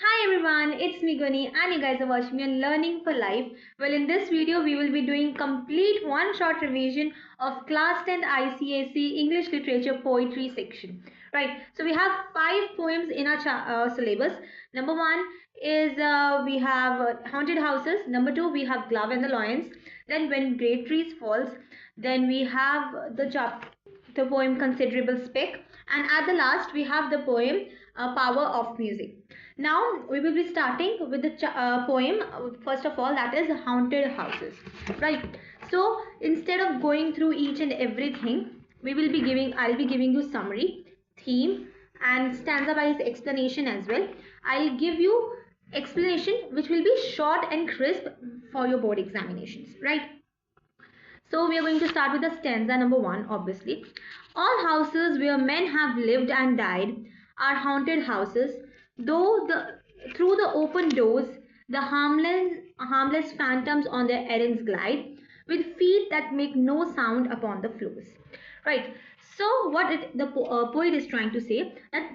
Hi everyone, it's me Guni and you guys are watching me on Learning for Life. Well, in this video, we will be doing complete one-shot revision of Class 10th ICSE English Literature Poetry section. Right, so we have 5 poems in our syllabus. Number 1 is we have Haunted Houses. Number 2, we have Glove and the Lions. Then When Great Trees Falls. Then we have the poem Considerable Speck. And at the last, we have the poem Power of Music. Now we will be starting with the poem first of all, that is Haunted Houses, right? So instead of going through each and everything, I'll be giving you summary, theme and stanza wise explanation as well. I'll give you explanation which will be short and crisp for your board examinations, right? So we are going to start with the stanza number 1, obviously. All houses where men have lived and died are haunted houses, though through the open doors the harmless phantoms on their errands glide, with feet that make no sound upon the floors. Right. So the poet is trying to say that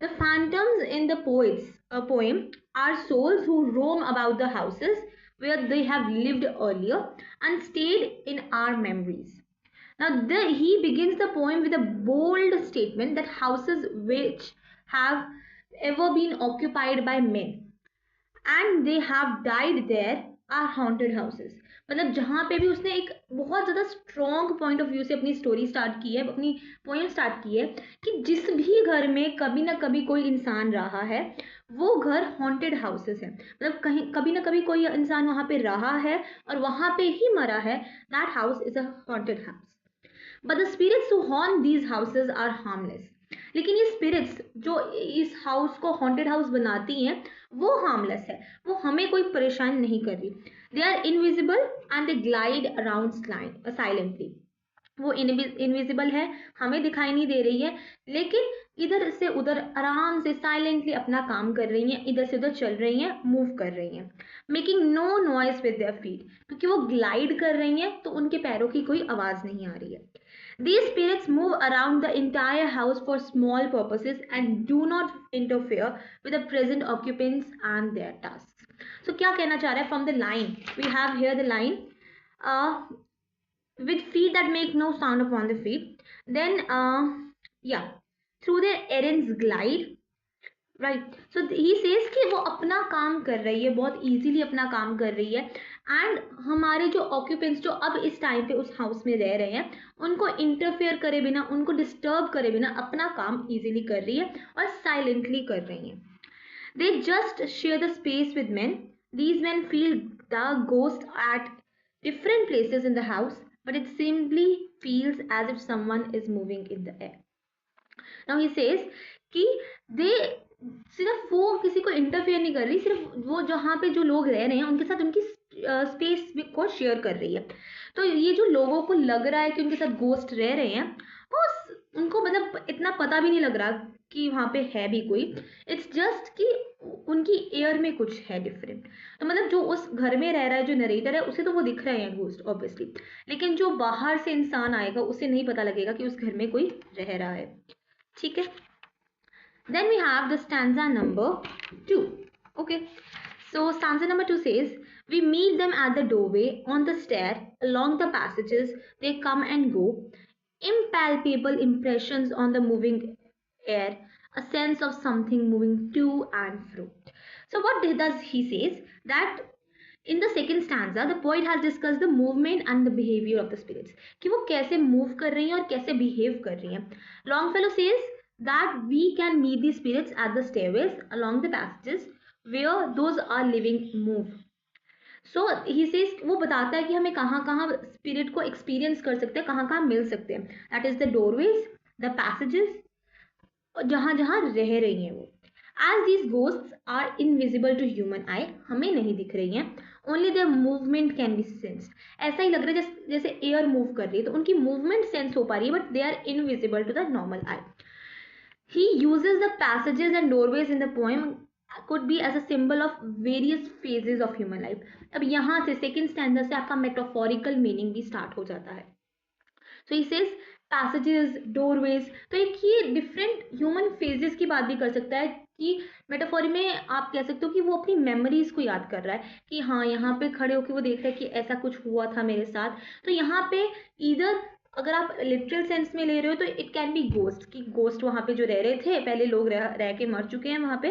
the phantoms in the poet's poem are souls who roam about the houses where they have lived earlier and stayed in our memories. Now, he begins the poem with a bold statement that houses which have ever been occupied by men and they have died there are haunted houses. मतलब जहाँ पे भी उसने एक बहुत ज़्यादा strong point of view से अपनी स्टोरी स्टार्ट की है, अपनी पोएम स्टार्ट की है कि जिस भी घर में कभी ना कभी कोई इंसान रहा है वो घर हॉन्टेड हाउसेस है. मतलब कहीं कभी ना कभी कोई इंसान वहाँ पे रहा है और वहाँ पे ही मरा है. That house is a haunted house. But the spirits who haunt these houses are harmless. लेकिन ये स्पिरिट्स जो इस हाउस को हॉन्टेड हाउस बनाती हैं वो हार्मलेस है, वो हमें कोई परेशान नहीं कर रही. They are invisible and they glide around silently. वो इनविजिबल है, हमें दिखाई नहीं दे रही है, लेकिन इधर से उधर आराम से साइलेंटली अपना काम कर रही हैं, इधर से उधर चल रही हैं, मूव कर रही हैं. Making no noise with their feet, क्योंकि वो ग्लाइड कर रही हैं तो उनके पैरों की कोई आवाज नहीं आ रही है. These spirits move around the entire house for small purposes and do not interfere with the present occupants and their tasks. So क्या कहना चाह रहा है? From the line we have here the line uh, with feet that make no sound upon the feet. Then yeah, through their errands glide. Right. So he says कि वो अपना काम कर रही है, बहुत इजीली अपना काम कर रही है. एंड हमारे जो ऑक्यूपेंट्स जो अब इस टाइम पे उस हाउस में रह रहे हैं उनको इंटरफेयर करे बिना, उनको डिस्टर्ब करे बिना अपना काम इजीली कर रही है और साइलेंटली कर रही है. They just share the space with man. These man feel the ghost at different places in the house, but it simply feels as if someone is moving in the air. Now he says कि दे सिर्फ वो किसी को interfere नहीं कर रही, सिर्फ वो जहाँ पे जो लोग रह रहे हैं उनके साथ उनकी स्पेस को शेयर कर रही है. तो ये जो लोगों को लग रहा है कि उनके साथ गोस्ट रह रहे हैं वो उनको मतलब इतना पता भी नहीं लग रहा कि वहाँ पे है भी कोई. इट्स जस्ट कि उनकी एयर में कुछ है डिफरेंट. तो मतलब जो उस घर में रह रहा है, जो नरेटर है, उसे तो वो दिख रहे हैं गोस्ट ऑब्वियसली, लेकिन जो बाहर से इंसान आएगा उसे नहीं पता लगेगा कि उस घर में कोई रह रहा है. ठीक है. Then we have the stanza number 2. Okay, so stanza number 2 says, we meet them at the doorway, on the stair, along the passages, they come and go, impalpable impressions on the moving air, a sense of something moving to and fro. So what does he says that in the second stanza the poet has discussed the movement and the behavior of the spirits, कि वो कैसे move कर रही हैं और कैसे behave कर रही हैं. Longfellow says that we can meet the spirits at the stairways, along the passages where those are living move. So he says, वो बताता है कि हमें कहाँ कहाँ स्पिरिट को एक्सपीरियंस कर सकते हैं, कहाँ कहाँ मिल सकते हैं. That is the doorways, the passages, जहाँ जहाँ रह रही हैं वो. As these ghosts are invisible to human eye, हमें नहीं दिख रही हैं, only their movement can be sensed. ऐसा ही लग रहा है जैसे एयर मूव कर रही है, तो उनकी मूवमेंट सेंस हो पा रही है, but they are invisible to the normal eye. He uses the passages and doorways in the poem could be as a symbol of various phases of human life. अब यहाँ से सेकेंड स्टैंडर्ड से आपका metaphorical meaning भी start हो जाता है. सो he says passages, doorways, तो एक ये डिफरेंट ह्यूमन फेजेस की बात भी कर सकता है कि मेटाफोरी में आप कह सकते हो कि वो अपनी मेमोरीज को याद कर रहा है कि हाँ यहाँ पे खड़े होकर वो देख रहा है कि ऐसा कुछ हुआ था मेरे साथ। तो यहाँ पे इधर अगर आप लिटरल सेंस में ले रहे हो तो इट कैन बी गोस्ट, कि गोस्ट वहां पे जो रह रहे थे पहले, लोग रह के मर चुके हैं वहां पे,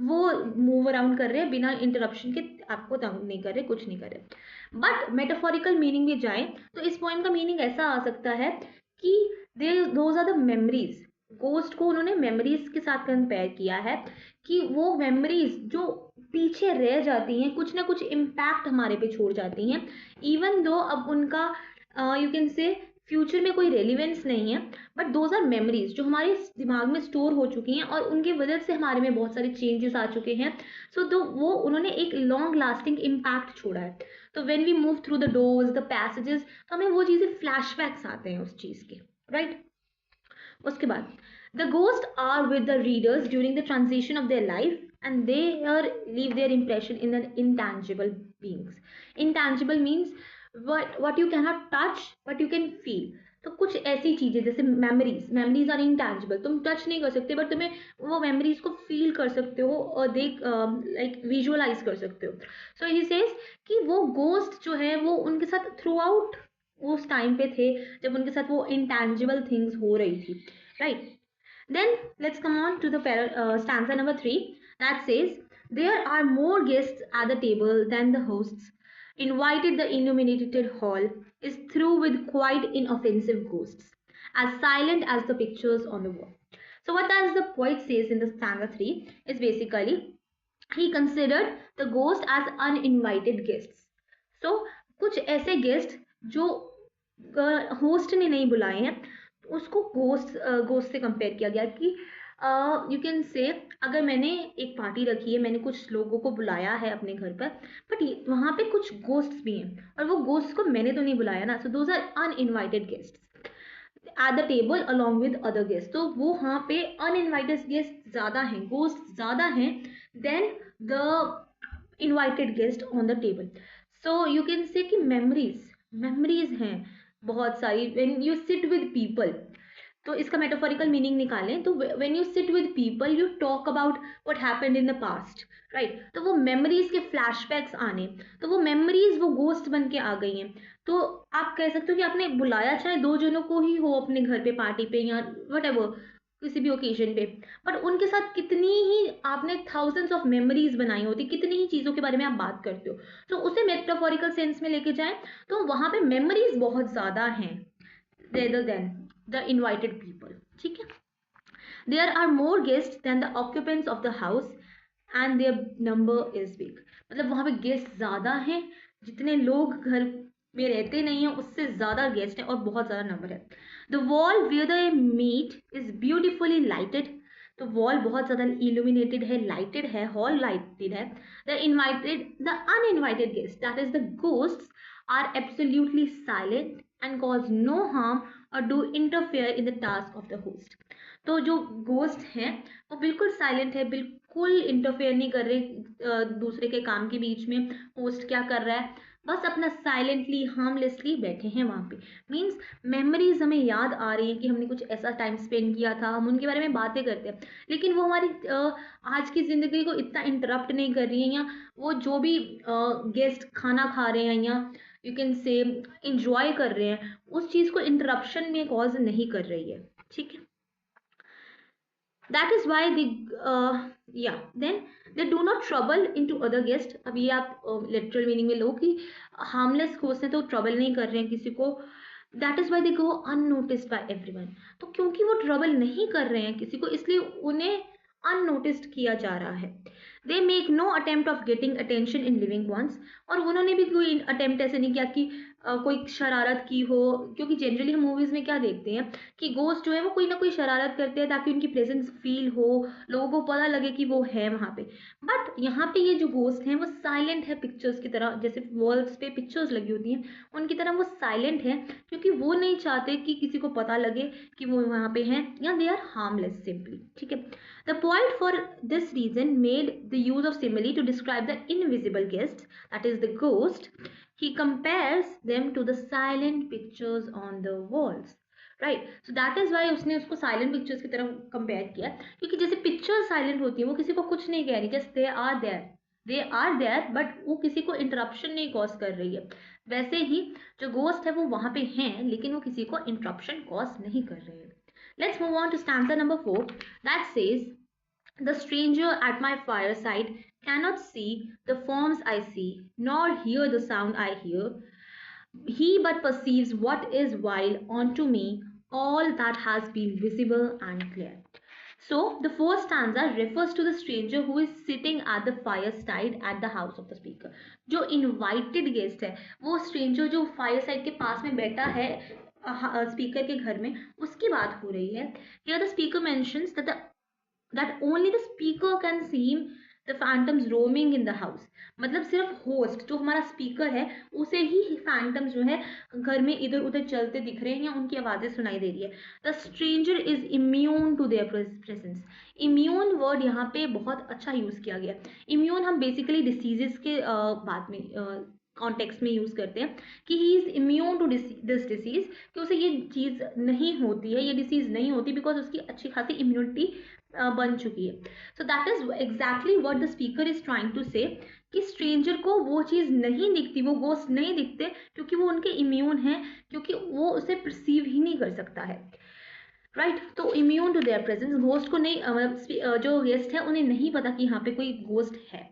वो मूव अराउंड कर रहे हैं बिना इंटरप्शन के, आपको तंग नहीं कर रहे, कुछ नहीं कर रहे। बट मेटाफोरिकल मीनिंग में जाए तो इस पोएम का मीनिंग ऐसा आ सकता है कि they those are the memories. Ghost को उन्होंने मेमोरीज के साथ कंपेयर किया है कि वो मेमोरीज जो पीछे रह जाती हैं, कुछ ना कुछ इम्पैक्ट हमारे पे छोड़ जाती हैं, इवन दो अब उनका यू कैन से फ्यूचर में कोई रेलिवेंस नहीं है, बट दोज आर मेमोरीज जो हमारे दिमाग में स्टोर हो चुकी हैं और उनकी वजह से हमारे में बहुत सारे चेंजेस आ चुके हैं। सो तो वो उन्होंने एक लॉन्ग लास्टिंग इम्पैक्ट छोड़ा है। तो when we move through the doors, the passages, तो हमें वो चीज़ें फ्लैशबैक्स आते हैं उस चीज़ के, राइट। उसके बाद the ghost are with the readers during the transition of their life and they are leave their impression in the intangible beings. Intangible means what you cannot touch but you can feel। तो कुछ ऐसी चीजें जैसे memories are intangible, तुम touch नहीं कर सकते but तुम्हें वो मेमोरीज को फील कर सकते हो और देख लाइक विजुअलाइज कर सकते हो। सो ही सेज कि वो गोस्ट जो है वो उनके साथ थ्रू आउट उस टाइम पे थे जब उनके साथ वो इंटैंजिबल थिंग्स हो रही थी, right. Then let's come on to the stanza number 3 that says, there are more guests at the table than the hosts. Invited the illuminated hall is through with quite inoffensive ghosts, as silent as the pictures on the wall. So what does the poet says in the stanza 3 is basically he considered the ghost as uninvited guests. So कुछ ऐसे guest जो host ने नहीं बुलाए हैं, उसको ghost से compare किया गया कि यू कैन से अगर मैंने एक पार्टी रखी है, मैंने कुछ लोगों को बुलाया है अपने घर पर, बट वहाँ पे कुछ गोस्ट्स भी हैं और वो गोस्ट को मैंने तो नहीं बुलाया ना, so those are uninvited guests at the table along with other guest. तो वो वहाँ पे अनइनवाइटेड गेस्ट ज़्यादा हैं, गोस्ट ज़्यादा हैं then the invited guest on the table. So you can से कि मेमोरीज हैं बहुत सारी। When you sit with people, तो इसका मेटाफोरिकल मीनिंग निकालें तो when you sit with people you talk about what happened in the past, right. तो वो मेमोरीज के फ्लैशबैक्स आने, तो वो मेमोरीज वो गोस्ट बन के आ गई हैं। तो आप कह सकते हो कि आपने बुलाया चाहे 2 जनों को ही हो अपने घर पे पार्टी पे या वट एवर किसी भी ओकेजन पे, बट उनके साथ कितनी ही आपने थाउजेंड्स ऑफ मेमोरीज बनाई होती, कितनी ही चीज़ों के बारे में आप बात करते हो। तो उसे मेटाफोरिकल सेंस में लेके जाएं तो वहाँ पे मेमोरीज बहुत ज़्यादा हैं rather than the invited people, ठीक है। There are more guest than the occupants of the house and their number is big. मतलब वहाँ पे गेस्ट ज़्यादा हैं, जितने लोग घर में रहते नहीं हैं उससे ज़्यादा गेस्ट हैं और बहुत ज़्यादा नंबर है। The wall where they meet is beautifully lighted. तो वॉल बहुत ज़्यादा इल्यूमिनेटेड है, लाइटेड है, हॉल लाइटेड है। The uninvited guest that is the ghosts are absolutely silent and cause no harm or do interfere in the task of the host। तो जो ghost हैं वो बिल्कुल साइलेंट है, बिल्कुल इंटरफेयर नहीं कर रहे दूसरे के काम के बीच में। होस्ट क्या कर रहा है, बस अपना साइलेंटली हार्मलेसली बैठे हैं वहाँ पे। मीन्स मेमोरीज हमें याद आ रही हैं कि हमने कुछ ऐसा टाइम स्पेंड किया था, हम उनके बारे में बातें करते हैं, लेकिन वो हमारी आज की ज़िंदगी को इतना इंटरप्ट नहीं कर रही हैं, या वो जो भी गेस्ट खाना खा रहे हैं या यू कैन से इंजॉय कर रहे हैं उस चीज़ को इंटरप्शन में कॉज नहीं कर रही है, ठीक है। That is why then they do not trouble in to other guest. अब ये आप लिटरल मीनिंग में लो कि हार्मलेस होस्ट है तो ट्रबल नहीं कर रहे हैं किसी को। That is why they go unnoticed by everyone. तो क्योंकि वो ट्रबल नहीं कर रहे हैं किसी को, इसलिए उन्हें अननोटिस्ड किया जा रहा है। They make no attempt of getting attention in living ones. और उन्होंने भी कोई अटेम्प्ट ऐसे नहीं किया कि कोई शरारत की हो, क्योंकि जनरली हम मूवीज़ में क्या देखते हैं कि गोस्ट जो है वो कोई ना कोई शरारत करते हैं ताकि उनकी प्रेजेंस फील हो, लोगों को पता लगे कि वो है वहाँ पे। बट यहाँ पे ये जो गोस्ट हैं वो साइलेंट है, पिक्चर्स की तरह, जैसे वॉल्स पे पिक्चर्स लगी होती हैं उनकी तरह वो साइलेंट है, क्योंकि वो नहीं चाहते कि किसी को पता लगे कि वो वहाँ पे हैं, या दे आर हार्मलेस सिंपली, ठीक है। The poet for this reason made the use of simile to describe the invisible guest, that is the ghost. He compares them to the silent pictures on the walls. Right. So that is why उसने उसको silent pictures की तरफ compare किया, क्योंकि जैसे picture silent होती है वो किसी को कुछ नहीं कह रही, just they are there, but वो किसी को इंटरप्शन नहीं कॉज कर रही है। वैसे ही जो गोस्ट है वो वहां पे हैं, लेकिन वो किसी को इंटरप्शन कॉज नहीं कर रहे हैं। Let's move on to stanza number 4 that says the stranger at my fireside cannot see the forms I see, nor hear the sound I hear. He but perceives what is while unto me all that has been visible and clear. So the first stanza refers to the stranger who is sitting at the fireside at the house of the speaker. जो invited guest है, वो stranger जो fireside के पास में बैठा है speaker के घर में, उसकी बात हो रही है. Here the speaker mentions that only the speaker can see the phantoms roaming in the house. मतलब सिर्फ होस्ट जो हमारा स्पीकर है उसे ही फैंटम्स जो है घर में इधर उधर चलते दिख रहे हैं या उनकी आवाजें सुनाई दे रही है. The stranger is immune to their presence. Immune word यहाँ पे बहुत अच्छा यूज किया गया. इम्यून हम बेसिकली डिसीजेस के बात में कॉन्टेक्स्ट में यूज करते हैं कि he is immune to this disease, कि उसे ये चीज नहीं होती है, ये डिसीज नहीं होती बिकॉज उसकी अच्छी खासी इम्यूनिटी बन चुकी है. So that is exactly what the speaker is trying to say, कि स्ट्रेंजर को वो चीज़ नहीं दिखती, वो गोस्ट नहीं दिखते, क्योंकि वो उनके इम्यून है, क्योंकि वो उसे परसीव ही नहीं कर सकता है. राइट. तो immune to their presence, ghost को नहीं, जो गेस्ट है उन्हें नहीं पता कि यहाँ पे कोई घोस्ट है.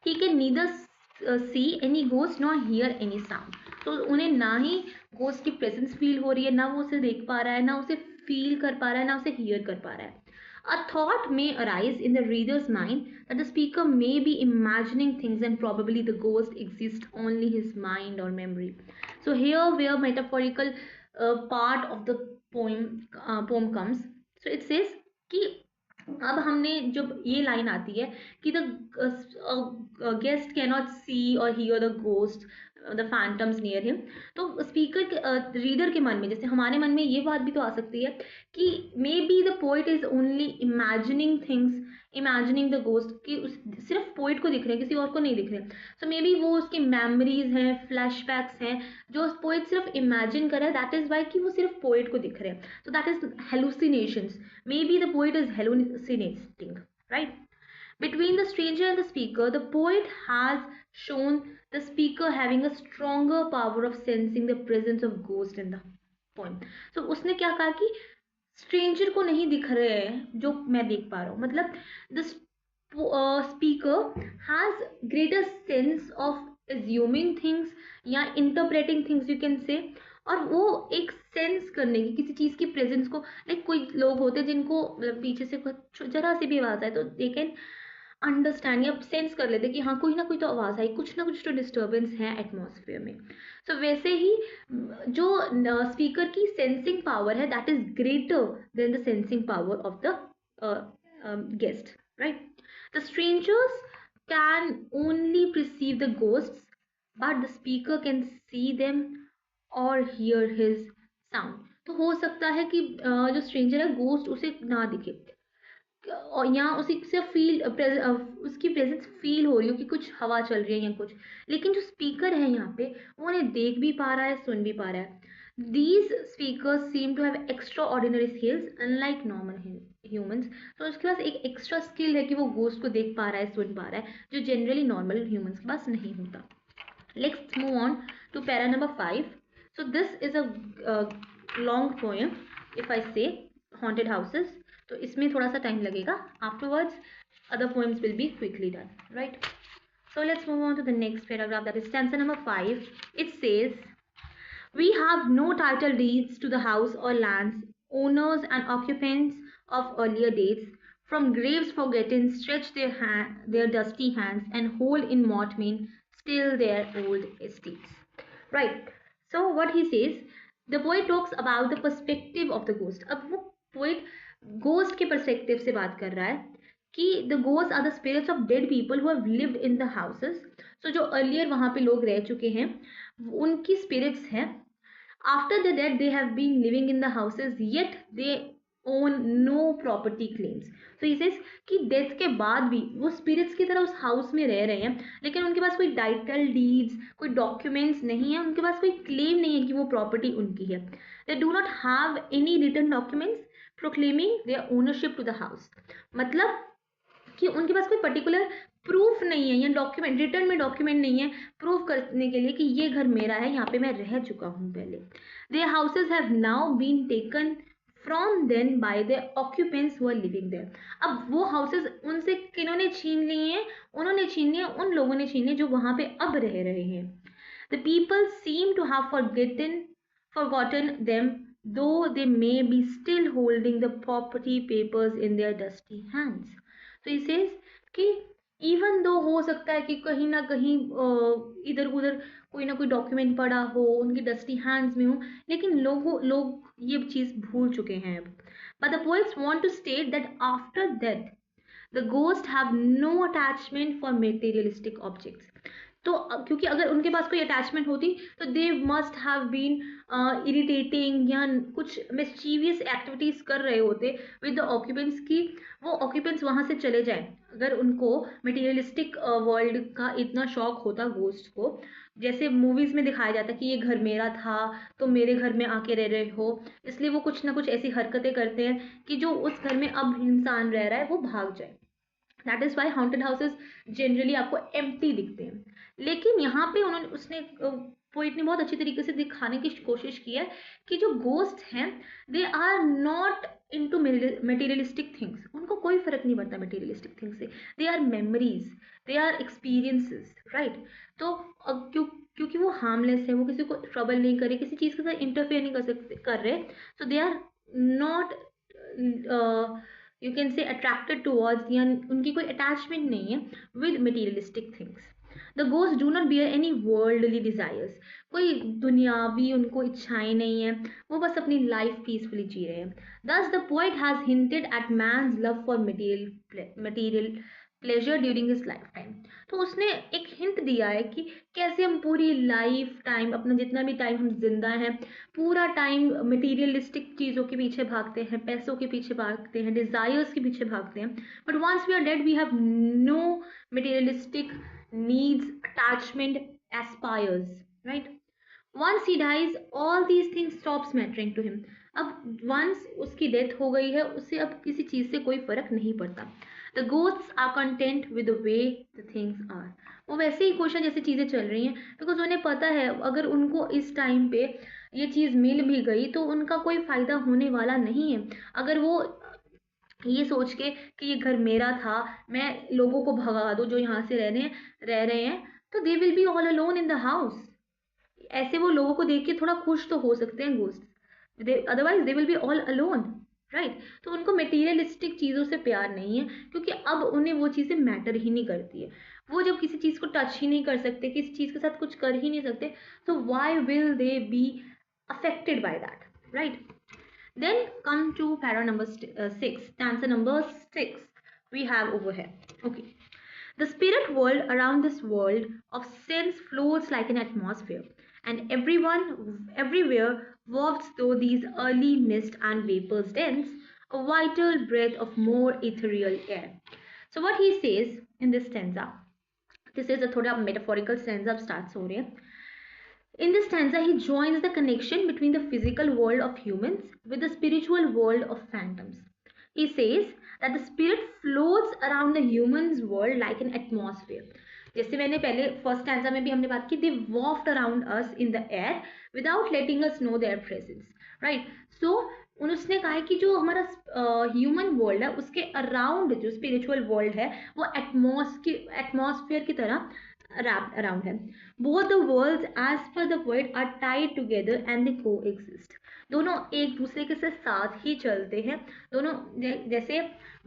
ठीक है. Neither see any ghost not here any sound. तो उन्हें ना ही घोस्ट की प्रेजेंस फील हो रही है, ना वो उसे देख पा रहा है, ना उसे फील कर पा रहा है, ना उसे हियर कर पा रहा है. A thought may arise in the reader's mind that the speaker may be imagining things and probably the ghost exists only his mind or memory. So here where metaphorical part of the poem comes. So it says कि अब हमने जब ये line आती है कि the guest can not सी और here the ghost the phantoms near him, तो स्पीकर के रीडर के मन में, जैसे हमारे मन में ये बात भी तो आ सकती है कि may be the poet is only imagining things, imagining the ghost, कि सिर्फ पोइट को दिख रहे हैं, किसी और को नहीं दिख रहे. सो मे बी वो उसकी मेमोरीज हैं, फ्लैशबैक्स हैं जो पोइट सिर्फ इमेजिन कर रहा है, दैट इज वाई कि वो सिर्फ पोइट को दिख रहे हैं. सो that is hallucinations. May be the poet is hallucinating. Right. Between the stranger and the speaker, the poet has shown the speaker having a stronger power of sensing the presence of ghost in the poem. So उसने क्या कहा कि stranger को नहीं दिख रहे हैं जो मैं देख पा रहा हूँ. मतलब the speaker has greater sense of assuming things या interpreting things you can say, और वो एक सेंस करने की किसी चीज़ की प्रेजेंस को, लाइक कोई लोग होते हैं जिनको पीछे से जरा सी भी आवाज़ आए तो दे कैन अंडरस्टैंड या सेंस कर लेते कि हाँ कोई ना कोई तो आवाज़ आई, कुछ ना कुछ तो डिस्टर्बेंस है एटमॉस्फेयर में. सो वैसे ही जो स्पीकर की सेंसिंग पावर है that is greater than the sensing power of the guest. Right. The strangers can only perceive the ghosts but the speaker can see them और हियर हिज साउंड. तो हो सकता है कि जो स्ट्रेंजर है गोस्ट उसे ना दिखे और यहाँ उसी से फील उसकी प्रेजेंस फील हो रही हो कि कुछ हवा चल रही है या कुछ, लेकिन जो स्पीकर है यहाँ पे वो उन्हें देख भी पा रहा है, सुन भी पा रहा है. These speakers seem to have extraordinary skills unlike normal humans. तो उसके पास एक एक्स्ट्रा स्किल है कि वो गोस्ट को देख पा रहा है, सुन पा रहा है, जो जनरली नॉर्मल ह्यूमंस के पास नहीं होता. Let's move on to para number 5. So this is a long poem. If I say haunted houses, तो इसमें थोड़ा सा टाइम लगेगा. Afterwards other poems will be quickly done. Right. So let's move on to the next paragraph, that is stanza number 5. It says, we have no title deeds to the house or lands, owners and occupants of earlier dates, from graves forgotten stretch their dusty hands and hold in mortmain still their old estates. Right. So what he says, the poet talks about the perspective of the ghost. अब वो poet ghost के perspective से बात कर रहा है कि the ghosts are the spirits of dead people who have lived in the houses. So जो earlier वहाँ पे लोग रह चुके हैं उनकी spirits हैं. After the death they have been living in the houses yet they own no property claims. So he says कि डेथ के बाद भी वो स्पिरिट्स की तरह उस हाउस में रह रहे हैं, लेकिन उनके पास कोई टाइटल डीड्स, कोई डॉक्यूमेंट्स नहीं है, उनके पास कोई क्लेम नहीं है कि वो प्रॉपर्टी उनकी है. They do not have any written documents proclaiming their ownership to the house. मतलब कि उनके पास कोई पर्टिकुलर प्रूफ नहीं है या डॉक्यूमेंट, रिटर्न में डॉक्यूमेंट नहीं है प्रूफ करने के लिए कि ये घर मेरा है, यहाँ पे मैं रह चुका हूँ पहले। Their houses have now been taken from them by the occupants who are living there. अब वो हाउसेज उनसे किन्होंने छीन लिए हैं? उन्होंने छीन लिए, उन लोगों ने छीन लिए जो वहां पे अब रह रहे हैं। The people seem to have forgotten them, though they may be still holding the property papers in their dusty hands. तो इसे कि इवन दो हो सकता है कि कहीं ना कहीं इधर उधर कोई ना कोई डॉक्यूमेंट पड़ा हो, उनके डस्टी हैंड्स में हो, लेकिन लोग ये चीज भूल चुके हैं अब। But the poets want to state that after death the ghost have no attachment for materialistic objects. तो क्योंकि अगर उनके पास कोई अटैचमेंट होती तो they must have been irritating या कुछ मिस्चीवियस एक्टिविटीज कर रहे होते विद द ऑक्यूपेंट्स की वो ऑक्यूपेंट्स वहां से चले जाएं। अगर उनको मटेरियलिस्टिक वर्ल्ड का इतना शौक होता गोस्ट को, जैसे मूवीज में दिखाया जाता कि ये घर मेरा था तो मेरे घर में आके रह रहे हो, इसलिए वो कुछ ना कुछ ऐसी हरकतें करते हैं कि जो उस घर में अब इंसान रह रहा है वो भाग जाए। That is why haunted houses generally आपको एम्प्टी दिखते हैं। लेकिन यहाँ पे उन्होंने उसने पोइट ने बहुत अच्छी तरीके से दिखाने की कोशिश की है कि जो गोस्ट हैं they are not into materialistic things. उनको कोई फर्क नहीं पड़ता मटेरियलिस्टिक थिंग्स से। They are memories, they are experiences, right. तो क्योंकि वो हार्मलेस है, वो किसी को ट्रबल नहीं करे, किसी चीज़ के साथ इंटरफेयर नहीं कर रहे, so they are not you can say attracted towards, या उनकी कोई अटैचमेंट नहीं है with materialistic things. The ghost do not bear any worldly desires. कोई दुनियावी उनको इच्छाएं नहीं है, वो बस अपनी लाइफ पीसफुली जी रहे हैं। Thus the poet has hinted at man's love for material pleasure during his lifetime. तो उसने एक हिंट दिया है कि कैसे हम पूरी लाइफ टाइम, अपना जितना भी टाइम हम जिंदा हैं, पूरा टाइम मटेरियलिस्टिक चीज़ों के पीछे भागते हैं, पैसों के पीछे भागते हैं, डिजायर्स के पीछे भागते हैं। But once we are dead we have no materialistic needs, attachment, aspires, right? Once he dies, all these things stops mattering to him. अब once उसकी डेथ हो गई है, उसे अब किसी चीज से कोई फर्क नहीं पड़ता। The ghosts are content with the way the things are. वो वैसे ही खुश है जैसे चीजें चल रही हैं, बिकॉज उन्हें पता है अगर उनको इस टाइम पे ये चीज मिल भी गई तो उनका कोई फायदा होने वाला नहीं है। अगर वो ये सोच के कि ये घर मेरा था, मैं लोगों को भगा दूं जो यहाँ से रह रहे हैं, तो they will be all alone in the house. ऐसे वो लोगों को देख के थोड़ा खुश तो हो सकते हैं ghost, otherwise they will be all alone, right. तो उनको मटेरियलिस्टिक चीज़ों से प्यार नहीं है, क्योंकि अब उन्हें वो चीज़ें मैटर ही नहीं करती है। वो जब किसी चीज़ को टच ही नहीं कर सकते, किसी चीज़ के साथ कुछ कर ही नहीं सकते, तो why will they be affected by that, right. Then come to para number 6, stanza number 6 we have over here. Okay. The spirit world around this world of sense floats like an atmosphere, and everywhere wafts through these early mist and vapors dense, a vital breath of more ethereal air. So what he says in this stanza, this is a thoda metaphorical stanza starts हो रही है। In this stanza, he joins the connection between the physical world of humans with the spiritual world of phantoms. He says that the spirit floats around the human's world like an atmosphere. जैसे मैंने पहले first stanza में भी हमने बात की, they waft around us in the air without letting us know their presence, right? So उसने कहा है कि जो हमारा ह्यूमन वर्ल्ड है उसके अराउंड जो स्पिरिचुअल वर्ल्ड है वो एटमॉस्फेयर की तरह wrapped around him. Both the worlds, as per the poet, are tied together and they coexist. दोनों एक दूसरे के साथ ही चलते हैं। दोनों जैसे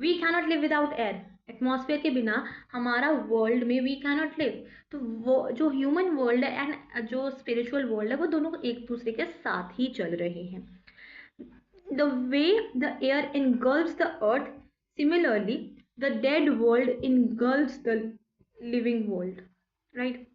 we cannot live without air, atmosphere के बिना हमारा वर्ल्ड में we cannot live, तो वो जो ह्यूमन वर्ल्ड है एंड जो स्पिरिचुअल वर्ल्ड है वो दोनों एक दूसरे के साथ ही चल रहे हैं। The way the air engulfs the earth, similarly the dead world engulfs the living world. Right.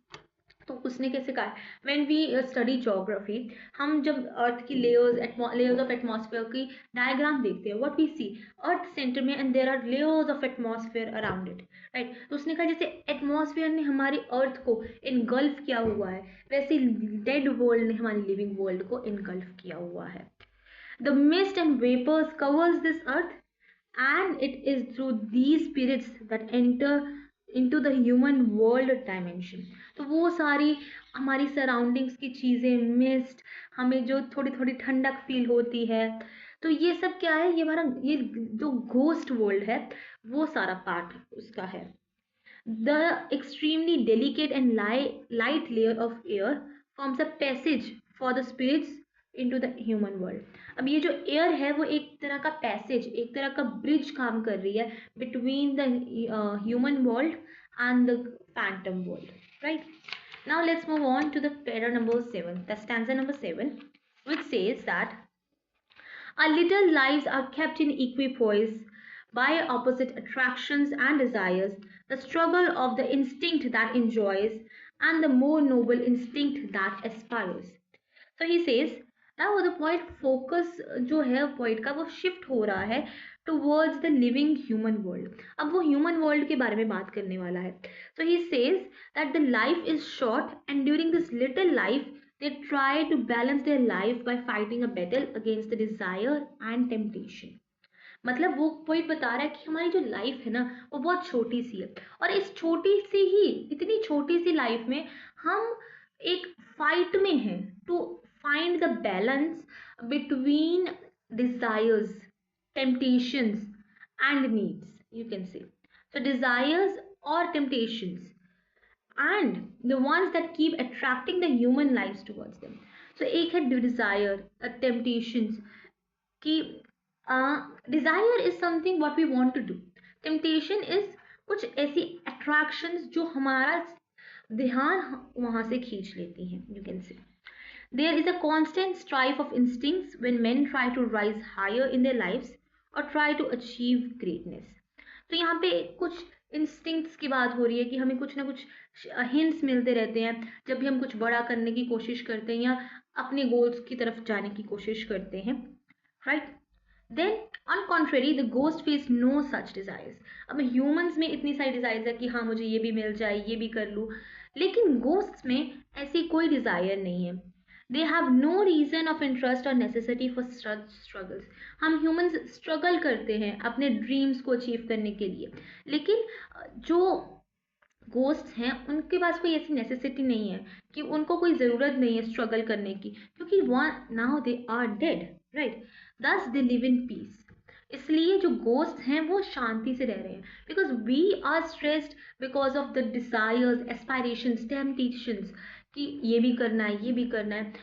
तो उसने कैसे कहा, व्हेन वी स्टडी ज्योग्राफी, हम जब अर्थ की लेयर्स ऑफ एटमॉस्फेयर की डायग्राम देखते हैं, what we see earth centre में and there are layers of atmosphere around it, right. तो उसने कहा जैसे एटमॉस्फेयर ने हमारी अर्थ को इनगल्फ किया हुआ है, वैसे डेड वर्ल्ड ने हमारी लिविंग वर्ल्ड को इनगल्फ किया हुआ है। The mist and vapors covers this earth, and it is through these spirits that enter into the human world dimension. तो वो सारी हमारी सराउंडिंग्स की चीज़ें, मिस्ट, हमें जो थोड़ी थोड़ी ठंडक फील होती है, तो ये सब क्या है, ये हमारा ये जो घोस्ट वर्ल्ड है वो सारा पार्ट उसका है. The extremely delicate and light layer of air forms a passage for the spirits into the human world. अब ये जो एयर है वो एक तरह का पैसेज, एक तरह का ब्रिज काम कर रही है between the human world and the phantom world. Right? Now let's move on to the para number 7, the stanza number 7, which says that our little lives are kept in equipoise by opposite attractions and desires, the struggle of the instinct that enjoys and the more noble instinct that aspires. So he says, now the poet focus जो है poet का वो shift हो रहा है towards the living human world. अब वो human world के बारे में बात करने वाला है. So he says that the life is short and during this little life they try to balance their life by fighting a battle against the desire and temptation. मतलब वो पोइट बता रहा है कि हमारी जो लाइफ है ना वो बहुत छोटी सी है, और इस छोटी सी ही, इतनी छोटी सी लाइफ में हम एक फाइट में हैं to find the balance between desires, temptations and needs, you can say. So desires or temptations and the ones that keep attracting the human lives towards them. So एक है desire, temptations कि desire is something what we want to do. Temptation is कुछ ऐसी attractions जो हमारा ध्यान वहां से खींच लेती हैं, you can say. There is a constant strife of instincts when men try to rise higher in their lives or try to achieve greatness. तो यहाँ पे कुछ इंस्टिंक्ट्स की बात हो रही है कि हमें कुछ ना कुछ हिंट्स मिलते रहते हैं जब भी हम कुछ बड़ा करने की कोशिश करते हैं या अपने गोल्स की तरफ जाने की कोशिश करते हैं, right. Then on contrary the ghost face no such desires. अब ह्यूमंस में इतनी सारी डिजायर्स है कि हाँ मुझे ये भी मिल जाए, ये भी कर लूँ, लेकिन गोस्ट्स में ऐसी कोई डिजायर नहीं है. They have no reason of interest और नेसेसिटी फॉर स्ट्रगल्स. हम ह्यूमंस स्ट्रगल करते हैं अपने ड्रीम्स को अचीव करने के लिए, लेकिन जो गोस्ट हैं उनके पास कोई ऐसी नेसेसिटी नहीं है कि उनको कोई ज़रूरत नहीं है स्ट्रगल करने की, क्योंकि now they are dead, right. Thus they live in peace. इसलिए जो गोस्ट हैं वो शांति से रह रहे हैं, because we are stressed because of the desires, aspirations, temptations कि ये भी करना है, ये भी करना है,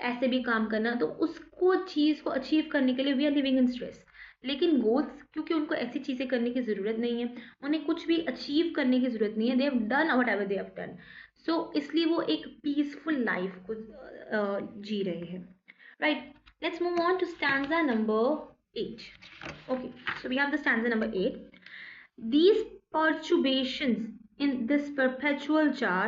ऐसे भी काम करना है, तो उसको चीज़ को अचीव करने के लिए we are living in stress. लेकिन गोट्स क्योंकि उनको ऐसी चीज़ें करने की ज़रूरत नहीं है, उन्हें कुछ भी अचीव करने की ज़रूरत नहीं है, they have done whatever they have done, so इसलिए वो एक पीसफुल लाइफ को जी रहे हैं, right. Let's move on to stanza number 8. Okay, so we have the stanza number 8. These perturbations in this perpetual jar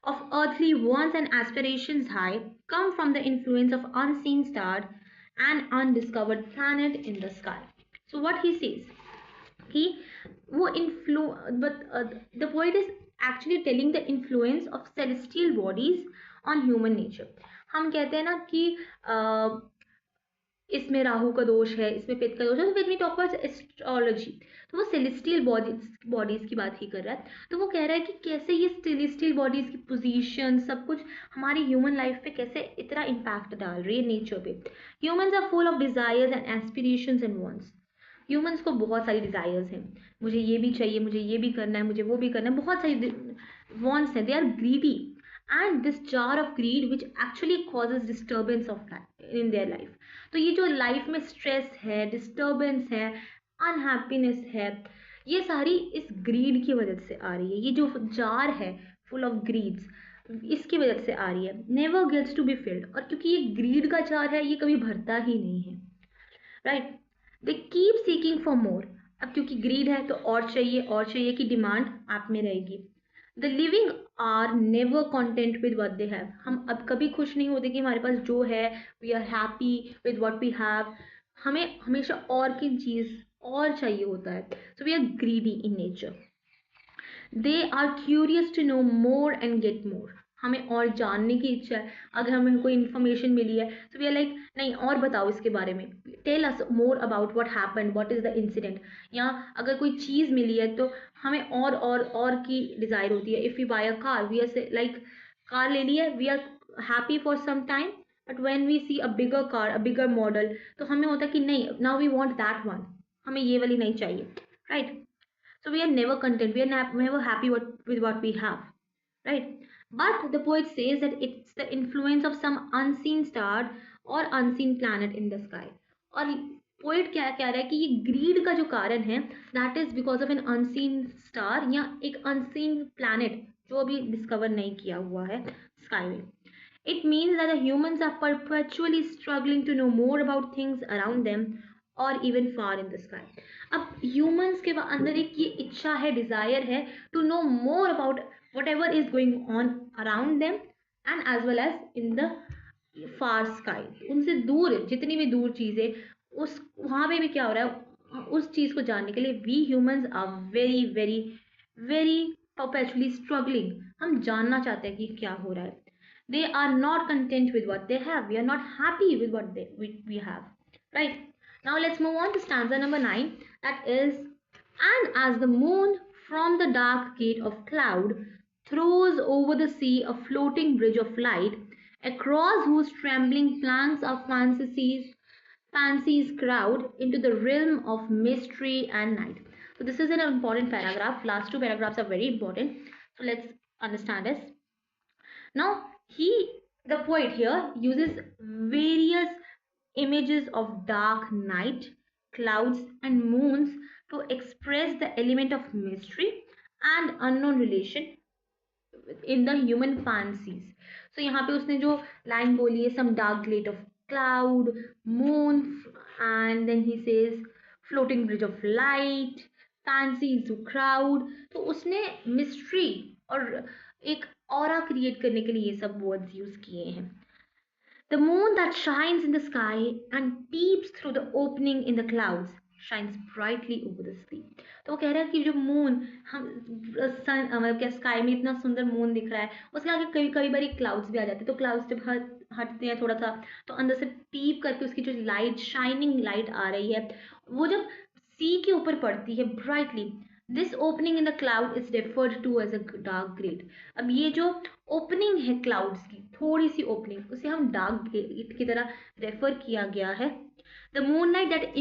of earthly wants and aspirations high come from the influence of unseen star and undiscovered planet in the sky. So what he says, he wo but the poet is actually telling the influence of celestial bodies on human nature. हम कहते हैं ना कि इसमें राहु का दोष है, इसमें पित्त का दोष है, तो when we talk about astrology तो वो सेलेस्टियल बॉडीज की बात ही कर रहा है. तो वो कह रहा है कि कैसे ये सेलेस्टियल बॉडीज की पोजीशन सब कुछ हमारी ह्यूमन लाइफ पे कैसे इतना इम्पैक्ट डाल रही है नेचर पे. Humans are full of desires and aspirations and wants. Humans को बहुत सारी डिजायर्स हैं, मुझे ये भी चाहिए, मुझे ये भी करना है, मुझे वो भी करना है, बहुत सारी वांट्स हैं. They are greedy and this jar of greed which actually causes disturbance of life in their life. तो ये जो लाइफ में स्ट्रेस है, डिस्टर्बेंस है, अनहैप्पीनेस है, ये सारी इस ग्रीड की वजह से आ रही है. ये जो जार है फुल ऑफ ग्रीड्स इसकी वजह से आ रही है. Never gets to be filled. और क्योंकि ये ग्रीड का जार है ये कभी भरता ही नहीं है, right. They keep seeking for more. अब क्योंकि ग्रीड है तो और चाहिए की डिमांड आप में रहेगी. The living are never content with what they have. हम अब कभी खुश नहीं होते कि हमारे पास जो है, we are happy with what we have. हमें हमेशा और की चीज़ और चाहिए होता है. So we are greedy in nature. They are curious to know more and get more. हमें और जानने की इच्छा है। अगर हमें कोई इन्फॉर्मेशन मिली है तो वी आर लाइक नहीं और बताओ इसके बारे में, tell us more about what happened, what is the incident. या अगर कोई चीज़ मिली है तो हमें और की डिज़ायर होती है। If you buy a car we are like car ले ली है, we are happy for some time, but when we see a bigger car, a bigger model, तो हमें होता है कि नहीं, now we want that one, हमें ये वाली नहीं चाहिए, right. So we are never content, we are never happy with what we have, right? But the poet says that it's the influence of some unseen star or unseen planet in the sky. और poet क्या कह रहा है कि ये grid का जो कारण है, that is because of an unseen star या एक अनसीन प्लैनेट जो अभी डिस्कवर नहीं किया हुआ है स्काई में. It means that the humans are perpetually struggling to know more about things around them or even far in the sky. अब humans के अंदर एक ये इच्छा है, डिजायर है to know more about whatever is going on around them and as well as in the far sky. उनसे दूर जितनी भी दूर चीजें उस वहां पे भी क्या हो रहा है उस चीज को जानने के लिए we humans are very very very perpetually struggling. हम जानना चाहते हैं कि क्या हो रहा है. They are not content with what they have. We are not happy with what we have. Right? Now let's move on to stanza number 9. That is, and as the moon from the dark gate of cloud throws over the sea a floating bridge of light, across whose trembling planks our fancies crowd into the realm of mystery and night. So this is an important paragraph. Last two paragraphs are very important. So let's understand this. Now, the poet here, uses various images of dark night, clouds, and moons to express the element of mystery and unknown relation in the human fancies. So यहाँ पे उसने जो line बोली है, some dark glade of cloud, moon, and then he says floating bridge of light, fancies to crowd. तो उसने mystery और एक ऑरा क्रिएट करने के लिए ये सब वर्ड्स यूज किए हैं. The moon that shines in the sky and peeps through the opening in the clouds shines brightly over the sea. तो वो कह रहा है कि जो मून हम सन मतलब क्या स्काई में इतना सुंदर मून दिख रहा है, उसके आगे कभी कभी बारी क्लाउड्स भी आ जाते हैं. तो क्लाउड्स जब हटते हैं थोड़ा सा तो अंदर से पीप करके उसकी जो लाइट, शाइनिंग लाइट आ रही है, वो जब सी के ऊपर पड़ती है brightly, this opening in the cloud is referred to as a dark grade. अब ये जो ओपनिंग है क्लाउड्स की, थोड़ी सी ओपनिंग, उसे हम डार्क ग्रेड की तरह रेफर किया गया है. The moon light that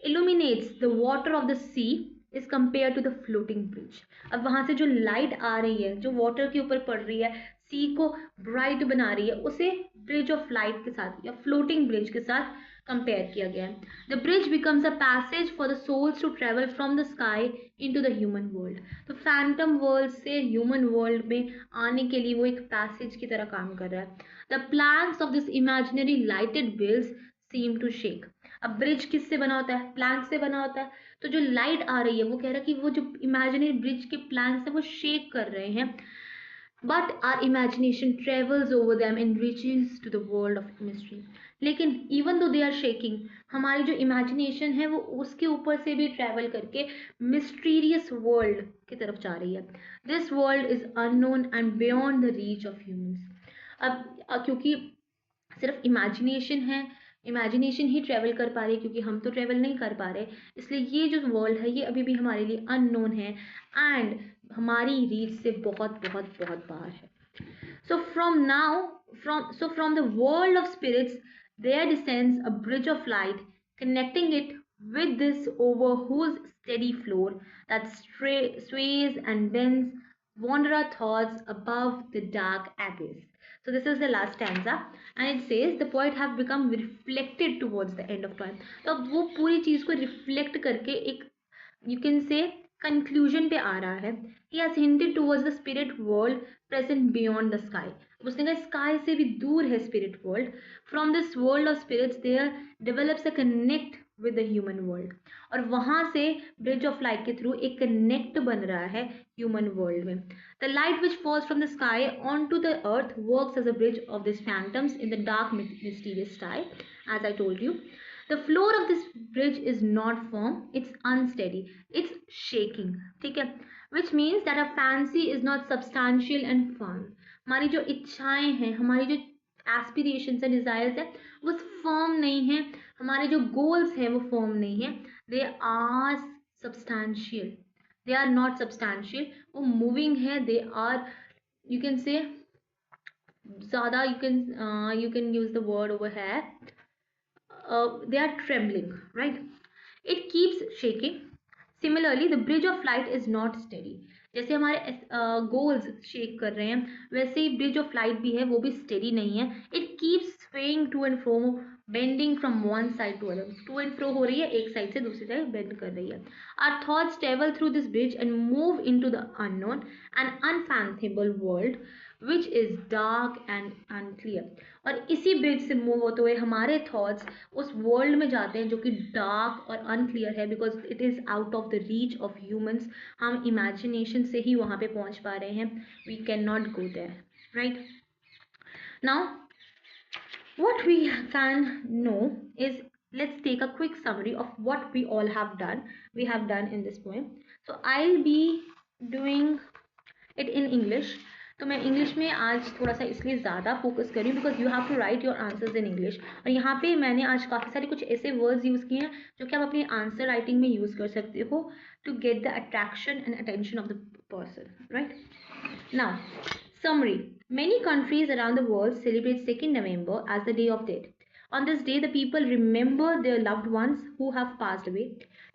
illuminates the water of the sea is compared to the floating bridge. अब वहां से जो लाइट आ रही है, जो वाटर के ऊपर पड़ रही है, सी को ब्राइट बना रही है, उसे ब्रिज ऑफ लाइट के साथ या फ्लोटिंग ब्रिज के साथ कंपेयर किया गया है. The bridge becomes a passage for the souls to travel from the sky into the human world. तो फैंटम वर्ल्ड से ह्यूमन वर्ल्ड में आने के लिए वो एक पैसेज की तरह काम कर रहा है. The planks of this imaginary lighted bridge seem to shake. अब ब्रिज किससे बना होता है? प्लैंक से बना होता है. तो जो लाइट आ रही है वो कह रहा है कि वो जो इमेजिनरी ब्रिज के प्लैंक्स है वो शेक कर रहे हैं. But our imagination travels over them and reaches to the world of mystery. लेकिन even though they are shaking, हमारी जो imagination है वो उसके ऊपर से भी travel करके mysterious world की तरफ जा रही है. This world is unknown and beyond the reach of humans. अब क्योंकि सिर्फ इमेजिनेशन ही ट्रेवल कर पा रही है, क्योंकि हम तो ट्रेवल नहीं कर पा रहे, इसलिए ये जो वर्ल्ड है ये अभी भी हमारे लिए अननोन है एंड हमारी रीच से बहुत बहुत बहुत बाहर है. So from the world of spirits there descends a bridge of light connecting it with this over whose steady floor that sways and bends wanderer thoughts above the dark abyss. So this is the last stanza and it says the poet have become reflected towards the end of time. तो अब वो पूरी चीज को reflect करके एक you can say conclusion पे आ रहा है. He has hinted towards the spirit world present beyond the sky. उसने कहा स्काई से भी दूर है spirit world. From this world of spirits there develops a connect with the human world. और वहां से ब्रिज ऑफ लाइट के थ्रू एक कनेक्ट बन रहा है ह्यूमन वर्ल्ड में. The light which falls from the sky on to the earth works as a bridge of this phantoms in the dark mysterious sky. As I told you, the floor of this bridge is not firm, it's unsteady, it's shaking. ठीक है. which means that a fancy is not substantial and firm. हमारी जो इच्छाएं हैं, हमारी जो aspirations है, desires है, वो फर्म नहीं है. हमारे जो गोल्स हैं वो फर्म नहीं है. They are substantial. They are not substantial. वो मूविंग है. They are, you can say, ज़्यादा, you can use the word over here, they are trembling, right? It keeps shaking. Similarly, the bridge of flight is not steady. जैसे हमारे goals shake कर रहे हैं, वैसे ही bridge of flight भी है, वो भी स्टेडी नहीं है. It keeps swaying to and fro, bending from one side to other. To and fro हो रही है, एक साइड से दूसरी साइड बेंड कर रही है. Our thoughts travel through this bridge and move into the unknown and unfathomable world which is dark and unclear. और इसी ब्रिज से मूव होते हुए हमारे थॉट्स उस वर्ल्ड में जाते हैं जो कि डार्क और अनक्लियर है, because it is out of the reach of humans. हम इमेजिनेशन से ही वहाँ पे पहुँच पा रहे हैं. We can not go there, right? Now what we can know is, let's take a quick summary of what we all have done, in this poem. So I'll be doing it in English. तो मैं English में आज थोड़ा सा इसलिए ज़्यादा focus कर रही हूँ because you have to write your answers in English. और यहाँ पे मैंने आज काफ़ी सारे कुछ ऐसे वर्ड्स यूज़ किए हैं जो कि आप अपनी आंसर राइटिंग में यूज़ कर सकते हो to get the attraction and attention of the person, right? Now, summary. Many countries around the world celebrate 2nd November as the Day of Death. On this day, the people remember their loved ones who have passed away.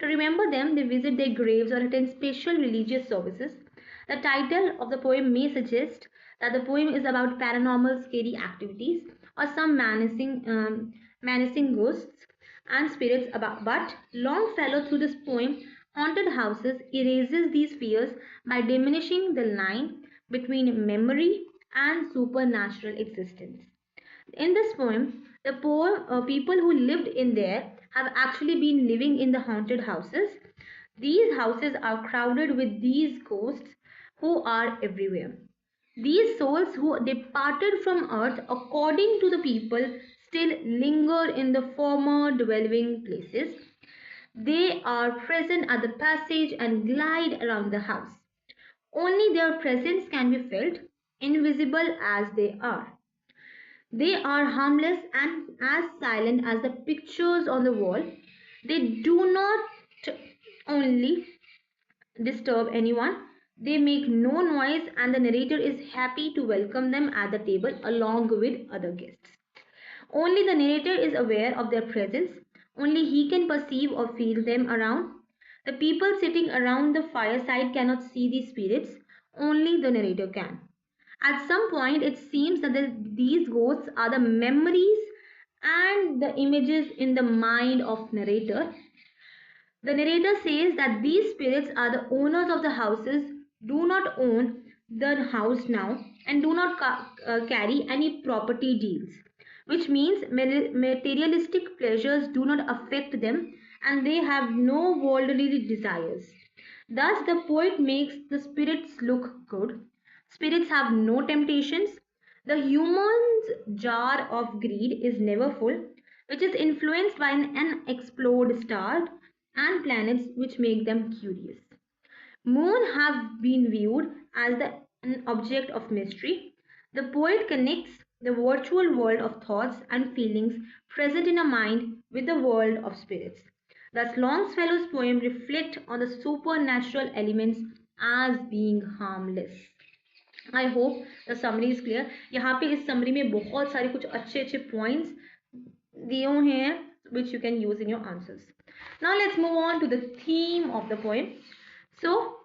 To remember them, they visit their graves or attend special religious services. The title of the poem may suggest that the poem is about paranormal scary activities or some menacing ghosts and spirits. But Longfellow, through this poem, Haunted Houses, erases these fears by diminishing the line between memory and supernatural existence. In this poem, the people who lived in there have actually been living in the haunted houses. These houses are crowded with these ghosts who are everywhere. These souls who departed from earth, according to the people, still linger in the former dwelling places. They are present at the passage and glide around the house. Only their presence can be felt, invisible as they are. They are harmless and as silent as the pictures on the wall. They do not only disturb anyone, they make no noise, and the narrator is happy to welcome them at the table along with other guests. Only the narrator is aware of their presence. Only he can perceive or feel them around. The people sitting around the fireside cannot see these spirits. Only the narrator can. At some point, it seems that these ghosts are the memories and the images in the mind of narrator. The narrator says that these spirits are the owners of the houses, do not own the house now, and do not carry any property deals, which means materialistic pleasures do not affect them and they have no worldly desires. Thus, the poet makes the spirits look good. Spirits have no temptations. The human's jar of greed is never full, which is influenced by an unexplored star and planets which make them curious. Moon have been viewed as an object of mystery. The poet connects the virtual world of thoughts and feelings present in a mind with the world of spirits. Thus, Longfellow's poem reflects on the supernatural elements as being harmless. I hope the summary is clear. यहाँ पे इस summary में बहुत सारे कुछ अच्छे points दिए हुए हैं which you can use in your answers. Now let's move on to the theme of the poem. So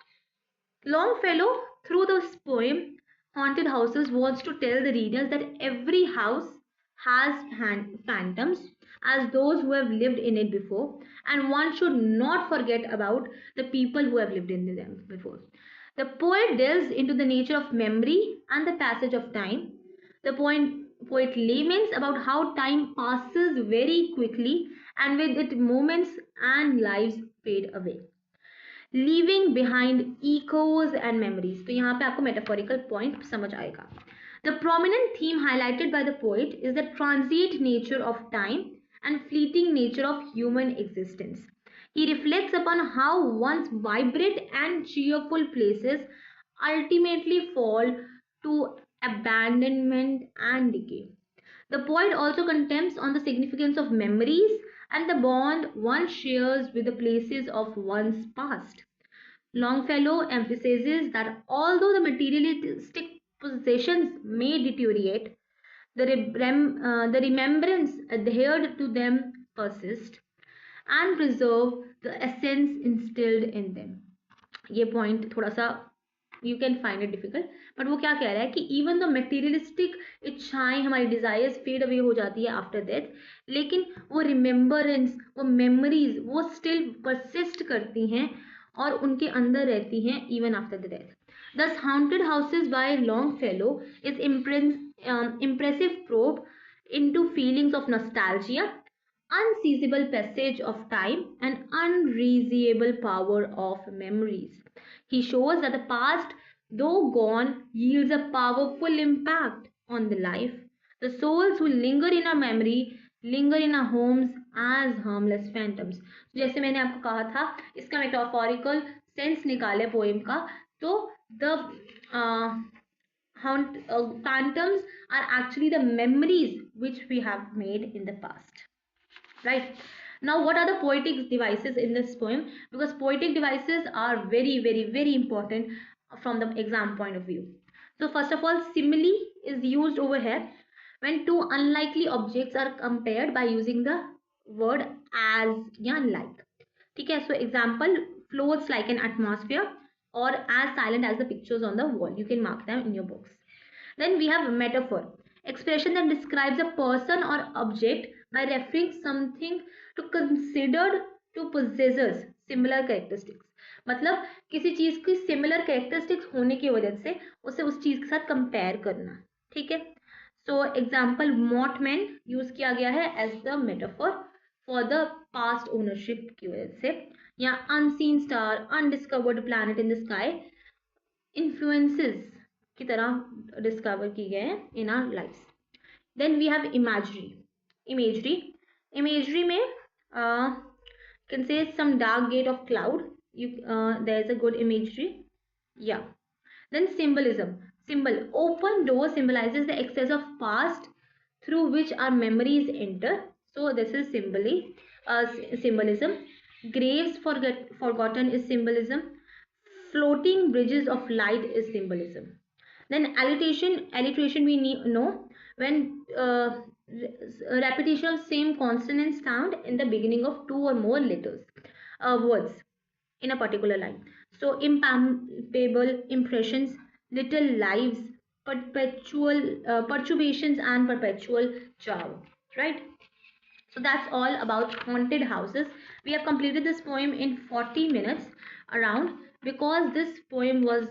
Longfellow, through this poem Haunted Houses, wants to tell the readers that every house has phantoms as those who have lived in it before, and one should not forget about the people who have lived in them before. The poet delves into the nature of memory and the passage of time. The poet laments about how time passes very quickly and with it moments and lives fade away, leaving behind echoes and memories. तो यहाँ पे आपको metaphorical point समझ आएगा. The prominent theme highlighted by the poet is the transient nature of time and fleeting nature of human existence. He reflects upon how once vibrant and cheerful places ultimately fall to abandonment and decay. The poet also contemplates on the significance of memories and the bond one shares with the places of one's past. Longfellow emphasizes that although the materialistic possessions may deteriorate, the remembrance adhered to them persist and preserve the essence instilled in them. ये point थोड़ा सा you can find it difficult, but वो क्या कह रहा है कि even the materialistic इच्छाएं, हमारी डिजायर्स फेड अवे हो जाती है आफ्टर डेथ, लेकिन वो रिमेम्बरेंस, वो मेमोरीज वो स्टिल परसिस्ट करती हैं और उनके अंदर रहती हैं even after the death. Thus, Haunted Houses by Longfellow is impressive probe into feelings of nostalgia, unseizable passage of time, and unreasonable power of memories. He shows that the past, though gone, yields a powerful impact on the life. The souls who linger in our memory linger in our homes as harmless phantoms. जैसे मैंने आपको कहा था, इसका metaphorical sense निकाले poem का, तो the phantoms are actually the memories which we have made in the past. Right. Now, what are the poetic devices in this poem? Because poetic devices are very important from the exam point of view. So first of all, simile is used over here when two unlikely objects are compared by using the word as या like. ठीक है. So example, floats like an atmosphere or as silent as the pictures on the wall. You can mark them in your books. Then we have metaphor, expression that describes a person or object by referring something to considered to possessors similar characteristics. मतलब किसी चीज की similar characteristics होने की वजह से उसे उस चीज के साथ कंपेयर करना. ठीक है. सो एग्जाम्पल, मॉटमैन यूज किया गया है as the metaphor for the past ownership की वजह से, या unseen star, undiscovered planet in the sky influences की तरह डिस्कवर की गए हैं in our lifes. Then we have imagery में can say some dark gate of cloud, there is a good imagery. Yeah. Then symbol, open door symbolizes the excess of past through which our memories enter. So this is symbolism. Graves forgotten is symbolism. Floating bridges of light is symbolism. Then alliteration we know when repetition of same consonant sound in the beginning of two or more words in a particular line. So impalpable impressions, little lives, perturbations and perpetual charm. Right. So that's all about haunted houses. We have completed this poem in 40 minutes around, because this poem was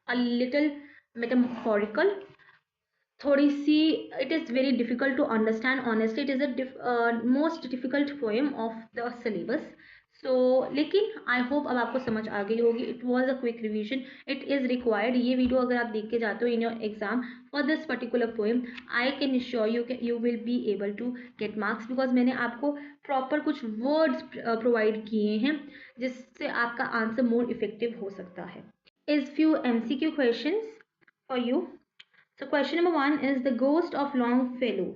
a little metaphorical. थोड़ी सी it is very difficult to understand. Honestly, it is a most difficult poem of the syllabus. So लेकिन I hope अब आपको समझ आ गई होगी. It was a quick revision. It is required. ये video अगर आप देख के जाते हो in your exam for this particular poem, I can assure you you will be able to get marks, because मैंने आपको proper कुछ words provide किए हैं जिससे आपका आंसर more effective हो सकता है. Is few MCQ questions for you. So question number 1 is, the ghost of Longfellow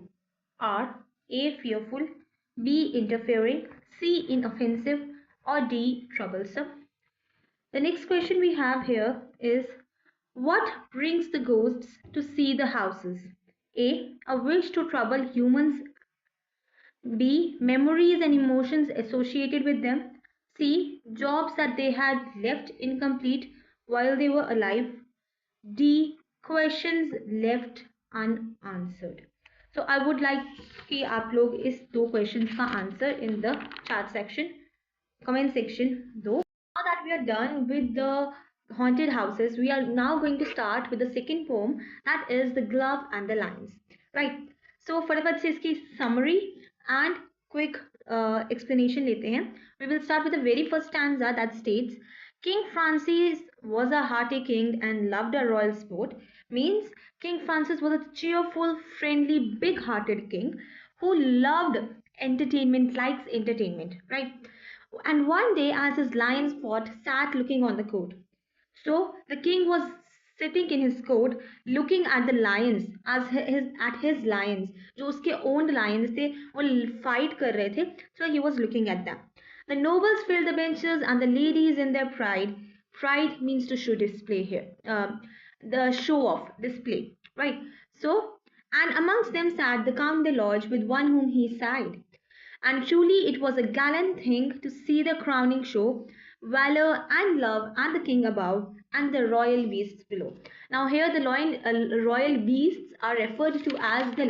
are A. fearful, B. interfering, C. inoffensive, or D. troublesome. The next question we have here is, what brings the ghosts to see the houses? A. a wish to trouble humans. B. memories and emotions associated with them. C. jobs that they had left incomplete while they were alive. D. questions left unanswered. So I would like कि आप लोग इस दो questions का answer in the chat section, comment section दो. Now that we are done with the haunted houses, we are now going to start with the second poem, that is The Glove and the Lions. Right. So फटाफट से इसकी summary and quick explanation लेते हैं. We will start with the very first stanza that states, King Francis was a hearty king and loved a royal sport. Means King Francis was a cheerful, friendly, big-hearted king who loved entertainment, likes entertainment, right? And one day, as his lions fought, sat looking on the court. So the king was sitting in his court, looking at the lions, as his lions, जो उसके owned lions थे, वो fight कर रहे थे. So he was looking at them. The nobles filled the benches, and the ladies in their pride. Pride means to show display here. The show off display, right? So, and amongst them sat the Count de Lodge with one whom he sighed. And truly it was a gallant thing to see the crowning show, valor and love, and the king above, and the royal beasts below. Now here the royal beasts are referred to as the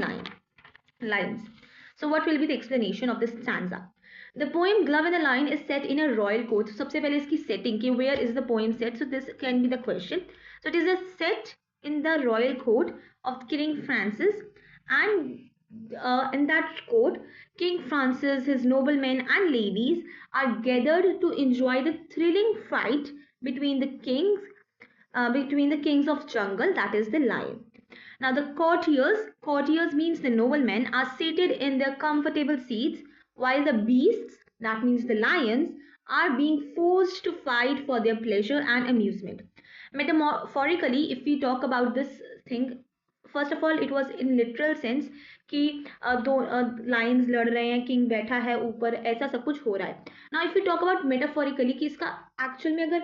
lions. So what will be the explanation of this stanza? The poem Glove in the Lion is set in a royal court. So सबसे पहले इसकी setting कि where is the poem set? So this can be the question. So it is a set in the royal court of King Francis, and in that court, King Francis, his noblemen and ladies are gathered to enjoy the thrilling fight between between the kings of jungle, that is the lion. Now the courtiers means the noblemen, are seated in their comfortable seats, while the beasts, that means the lions, are being forced to fight for their pleasure and amusement. Metaphorically, if we talk about this thing, first of all it was in literal sense कि दो lines लड़ रहे हैं, king बैठा है ऊपर, ऐसा सब कुछ हो रहा है. Now if you talk about metaphorically कि इसका एक्चुअल में अगर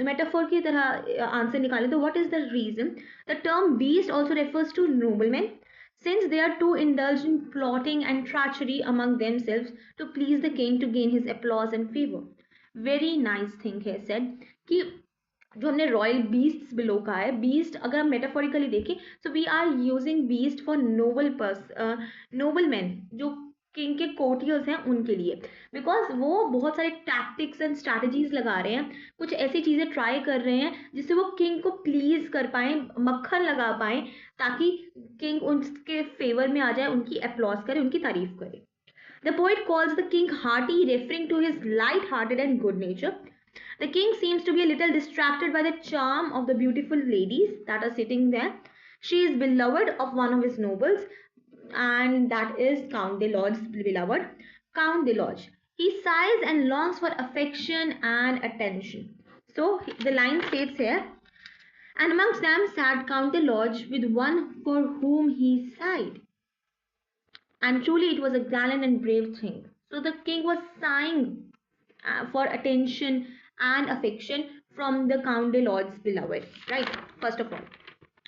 मेटाफोर की तरह आंसर निकाले तो what is the reason? The term beast also refers to nobleman, since they are too indulged in plotting and treachery among themselves to please the king to gain his applause and favor. Very nice thing है said कि जो हमने royal beasts below का है, beast अगर हम metaphorically देखें so we are using beast for noble man, जो किंग के कोर्टियर्स हैं उनके लिए, बिकॉज वो बहुत सारे टैक्टिक्स एंड स्ट्रैटेजीज लगा रहे हैं, कुछ ऐसी चीज़ें ट्राई कर रहे हैं जिससे वो किंग को प्लीज कर पाए, मक्खन लगा पाए, ताकि किंग उनके फेवर में आ जाए, उनकी अप्लॉज करे, उनकी तारीफ करे. The poet calls the king hearty, referring to his light-hearted and good nature. The king seems to be a little distracted by the charm of the beautiful ladies that are sitting there. She is beloved of one of his nobles, and that is Count de Lodge's beloved, Count de Lodge. He sighs and longs for affection and attention. So the line states here, and amongst them sat Count de Lodge with one for whom he sighed. And truly it was a gallant and brave thing. So the king was sighing for attention and affection from the Count de Lodge's beloved, right? First of all.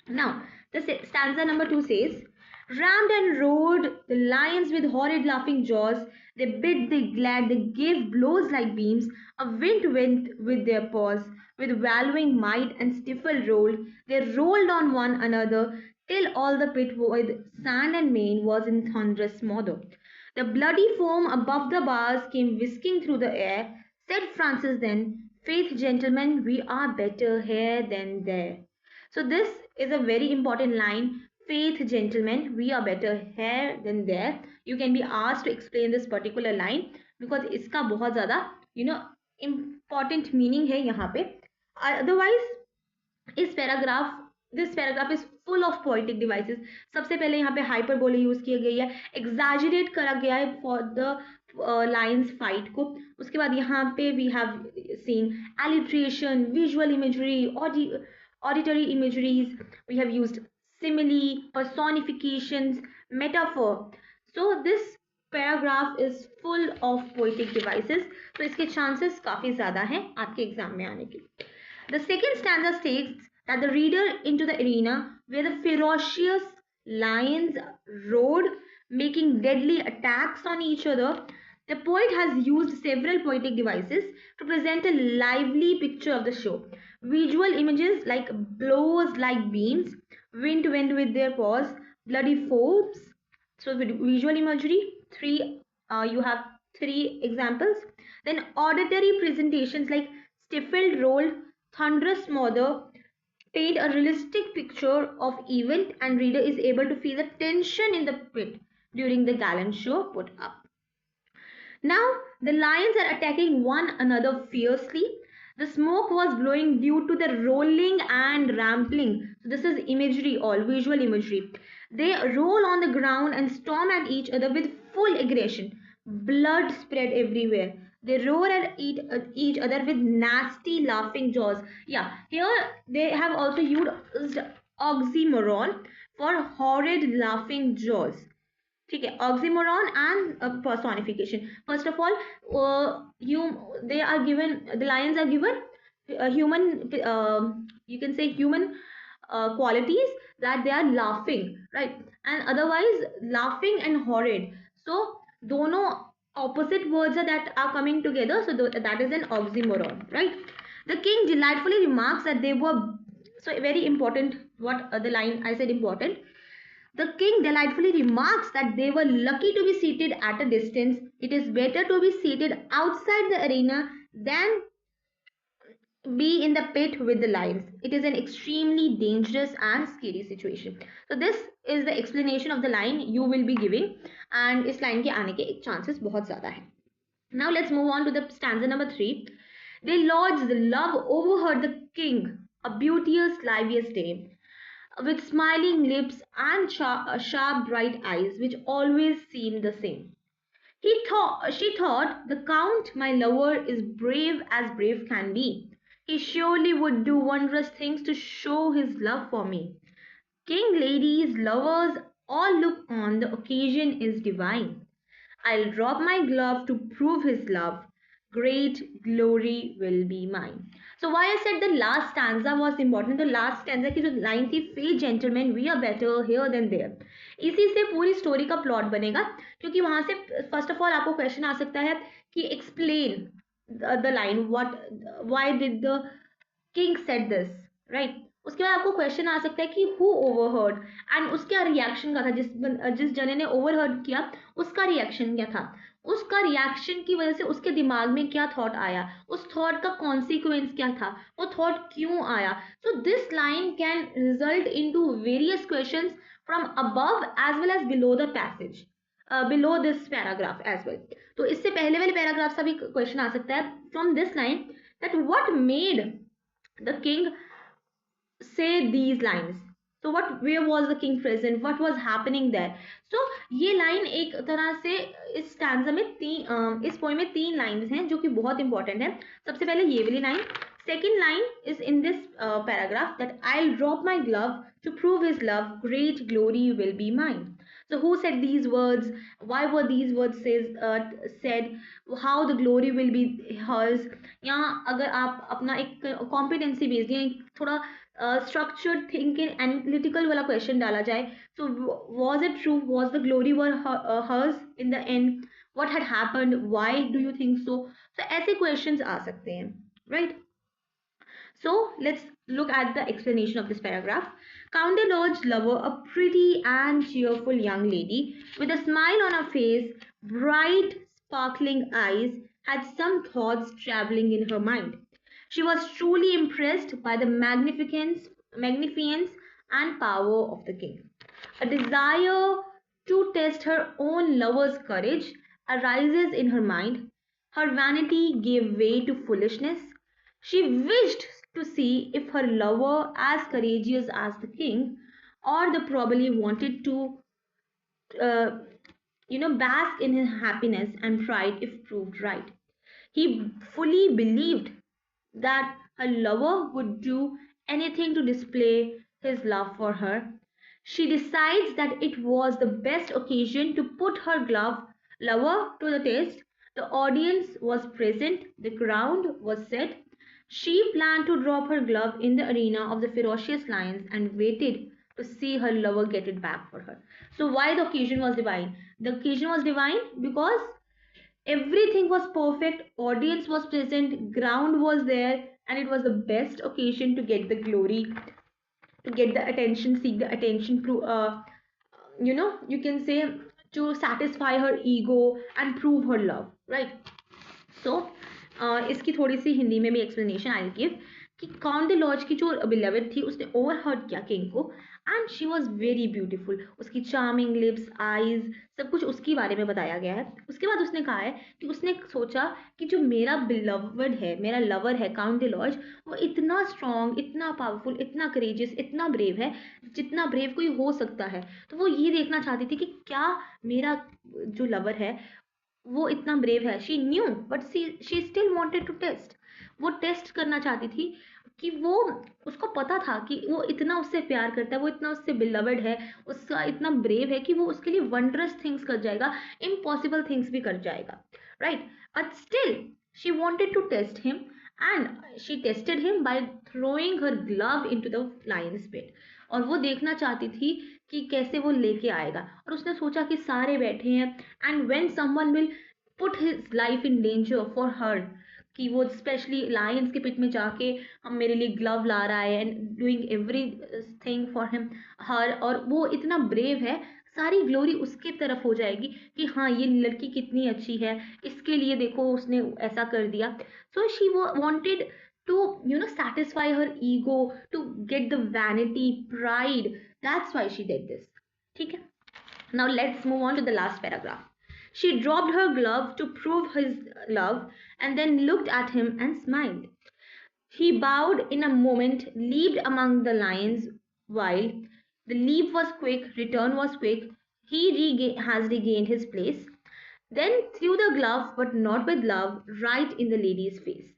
Now, the stanza number 2 says, rammed and roared the lions with horrid laughing jaws. They bit, they glared, they gave blows like beams. A wind went with their paws. With wallowing might and stifle rolled, they rolled on one another, till all the pit with sand and mane was in thunderous smother. The bloody foam above the bars came whisking through the air. Said Francis then, faith, gentlemen, we are better here than there. So this is a very important line. Faith, gentlemen, we are better here than there. You can be asked to explain this particular line because इसका बहुत ज़्यादा important meaning है यहाँ पे. Otherwise, this paragraph is full of poetic devices. सबसे पहले यहाँ पे hyperbole यूज किया गया है, exaggerate करा गया है for the lions fight को. उसके बाद यहाँ पे we have seen alliteration, visual imagery, auditory imageries. We have used simile, personifications, metaphor. So this paragraph is full of poetic devices. तो इसके chances काफी ज़्यादा हैं आपके एग्जाम में आने के. The second stanza states that the reader into the arena where the ferocious lions roared, making deadly attacks on each other. The poet has used several poetic devices to present a lively picture of the show. Visual images like blows like beams, wind went with their paws, bloody foams. So visual imagery, you have 3 examples. Then auditory presentations like stifled roll, thunderous smother, paint a realistic picture of event, and reader is able to feel the tension in the pit during the gallant show put up. Now the lions are attacking one another fiercely. The smoke was blowing due to the rolling and rampling. So this is imagery, all visual imagery. They roll on the ground and storm at each other with full aggression. Blood spread everywhere. They roar at each other with nasty laughing jaws. Yeah, here they have also used oxymoron for horrid laughing jaws. ठीक है, oxymoron and personification. First of all, you they are given, the lions are given human, you can say human qualities, that they are laughing, right? And otherwise laughing and horrid, so dono opposite words are that are coming together, so that is an oxymoron, right? The king delightfully remarks that they were, so very important, what the line I said important. The king delightfully remarks that they were lucky to be seated at a distance. It is better to be seated outside the arena than be in the pit with the lions. It is an extremely dangerous and scary situation. So this is the explanation of the line you will be giving, and इस line के आने के chances बहुत ज़्यादा है. Now let's move on to the stanza number 3. They lodged the love overheard the king, a beauteous, liveliest dame, with smiling lips and sharp bright eyes, which always seemed the same. She thought, the Count, my lover, is brave as brave can be. He surely would do wondrous things to show his love for me. King, ladies, lovers, all look on, the occasion is divine. I'll drop my glove to prove his love. Great glory will be mine. So why I said the last stanza was important. The last stanza की जो line थी, "Fey gentlemen, we are better here than there." इसी से पूरी story का plot बनेगा, क्योंकि वहां से फर्स्ट ऑफ ऑल आपको क्वेश्चन आ सकता है कि explain the line, what, why did the king said this, right? उसके बाद आपको क्वेश्चन आ सकता है कि हु ओवरहर्ड, एंड उसका रिएक्शन क्या था, जिस जने ने ओवरहर्ड किया उसका रिएक्शन क्या था, उसका रिएक्शन की वजह से उसके दिमाग में क्या थॉट आया, उस थॉट का कॉन्सिक्वेंस क्या था, वो थॉट क्यों आया. So this line can result into various questions from above as well as below the passage, below this paragraph as well. तो इससे पहले वाले पैराग्राफ का भी क्वेश्चन आ सकता है from this line, that what made the king say these lines. So what, where was the king present, what was happening there? So ये line एक तरह से इस स्टैंजा में इस पोएम में 3 लाइंस हैं जो कि बहुत इंपॉर्टेंट है. सबसे पहले ये वाली line, second line is in this paragraph, that I'll drop my glove to prove his love, great glory will be mine. So who said these words, why were these words said, how the glory will be hers. यहाँ अगर आप अपना एक competency based या थोड़ा structured thinking analytical वाला question डाला जाए, so was it true, was the glory were hers in the end, what had happened, why do you think so. So ऐसे questions आ सकते हैं, right? So let's look at the explanation of this paragraph. Count de Lodge's lover, a pretty and cheerful young lady with a smile on her face, bright sparkling eyes, had some thoughts traveling in her mind. She was truly impressed by the magnificence and power of the king. A desire to test her own lover's courage arises in her mind. Her vanity gave way to foolishness. She wished to see if her lover as courageous as the king, or the probably wanted to uh, bask in his happiness and pride if proved right. He fully believed that her lover would do anything to display his love for her. She decides that it was the best occasion to put her lover to the test. The audience was present, the ground was set. She planned to drop her glove in the arena of the ferocious lions and waited to see her lover get it back for her. So why the occasion was divine? The occasion was divine because everything was perfect, audience was present, ground was there, and it was the best occasion to get the glory, to get the attention, seek the attention, you can say, to satisfy her ego and prove her love, right? So इसकी थोड़ी सी हिंदी में भी explanation I give कि count the laws की जो beloved थी उसने overheard किया किंग को, and she was very beautiful. उसकी चार्मिंग लिप्स, आईज, सब कुछ उसके बारे में बताया गया है. उसके बाद उसने कहा है कि उसने सोचा कि जो मेरा बिलवड है, मेरा लवर है काउंट द लॉज, वो इतना स्ट्रॉन्ग, इतना पावरफुल, इतना करेजियस, इतना ब्रेव है जितना ब्रेव कोई हो सकता है. तो वो ये देखना चाहती थी कि क्या मेरा जो लवर है वो इतना ब्रेव है, she knew but she still wanted to test. वो टेस्ट करना चाहती थी कि वो, उसको पता था कि वो इतना उससे प्यार करता है, वो इतना उससे बिलवड है, उसका इतना ब्रेव है कि वो उसके लिए वंडरस थिंग्स कर जाएगा, इम्पॉसिबल थिंग्स भी कर जाएगा, right. But still she wanted to test him and she tested him by throwing her glove into the lions pit. और वो देखना चाहती थी कि कैसे वो लेके आएगा, और उसने सोचा कि सारे बैठे हैं, and when someone will put his life in danger for her, कि वो स्पेशली लायंस के पिट में जाके हम मेरे लिए ग्लव ला रहा है and doing every thing for him her, और वो इतना ब्रेव है, सारी ग्लोरी उसके तरफ हो जाएगी कि हाँ ये लड़की कितनी अच्छी है, इसके लिए देखो उसने ऐसा कर दिया। So she wanted to satisfy her ego, to get the vanity, pride. That's why she did this. ठीक है, now let's move on to the last paragraph. She dropped her glove to prove his love and then looked at him and smiled. He bowed in a moment, leaped among the lions while the leap was quick, return was quick. He has regained his place, then threw the glove, but not with love, right in the lady's face.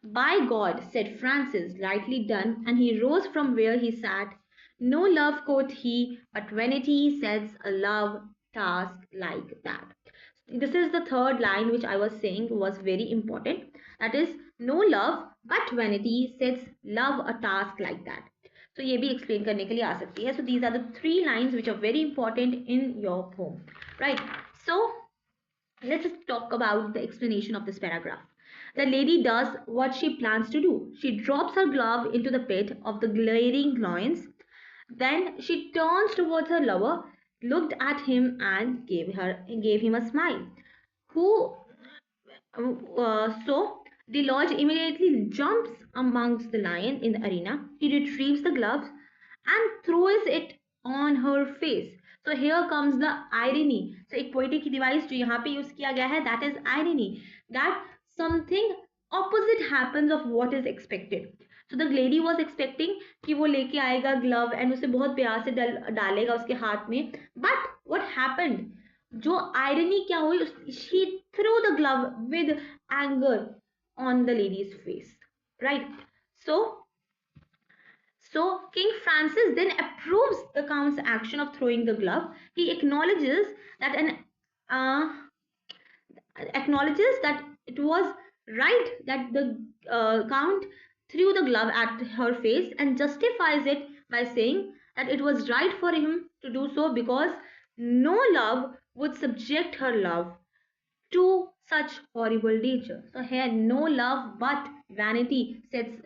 By God, said Francis, lightly done, and he rose from where he sat. No love, quoth he, but vanity sets a love task like that. This is the third line which I was saying was very important. That is, no love, but vanity sets love a task like that. So ये भी explain करने के लिए आ सकती है. So these are the three lines which are very important in your poem, right? So let's just talk about the explanation of this paragraph. The lady does what she plans to do. She drops her glove into the pit of the glaring lions. Then she turns towards her lover, looked at him, and gave him a smile. Who so the lodge immediately jumps amongst the lion in the arena. He retrieves the gloves and throws it on her face. So here comes the irony. So एक poetic device जो यहाँ पे use किया गया है, that is irony. That something opposite happens of what is expected. So the lady was expecting कि वो लेके आएगा glove and उसे बहुत प्यार से डालेगा उसके हाथ में. But what happened? जो irony क्या हुई? She threw the glove with anger on the lady's face. Right? So King Francis then approves the count's action of throwing the glove. He acknowledges that uh, it was right that the count threw the glove at her face, and justifies it by saying that it was right for him to do so because no love would subject her love to such horrible danger. So here, no love but vanity sets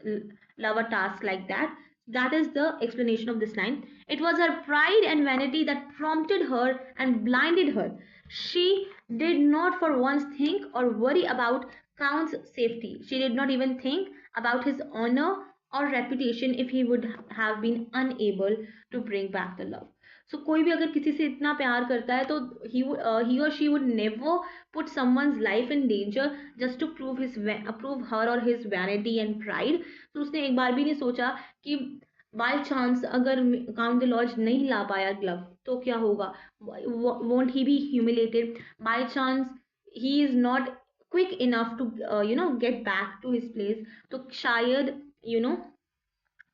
love a task like that. That is the explanation of this line. It was her pride and vanity that prompted her and blinded her. She did not for once think or worry about Count's safety. She did not even think about his honor or reputation if he would have been unable to bring back the love. So कोई भी अगर किसी से इतना प्यार करता है तो he or she would never put someone's life in danger just to prove her or his vanity and pride. तो उसने एक बार भी नहीं सोचा कि बाय चांस अगर काउंट द लॉज नहीं ला पाया ग्लव तो क्या होगा, won't he be humiliated? By chance he is not quick enough to get back to his place, तो शायद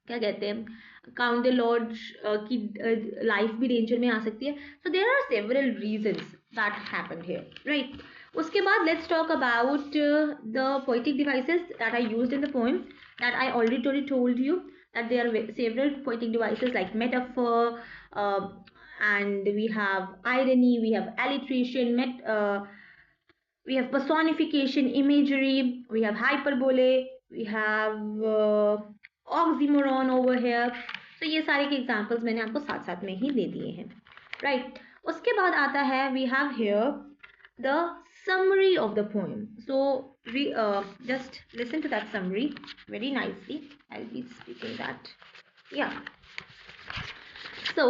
क्या कहते हैं काउंट द लॉर्ड की लाइफ भी डेंजर में आ सकती है. So there are several reasons that happened here, right. उसके बाद let's talk about the poetic devices that I used in the poem that I already told you that there are several poetic devices like metaphor, and we have irony, we have alliteration, we have personification, imagery, we have hyperbole, we have oxymoron over here. So ये सारे के examples मैंने आपको साथ साथ में ही दे दिए हैं, right. उसके बाद आता है we have here the summary of the poem. So just listen to that summary very nicely. I'll be speaking that. Yeah. So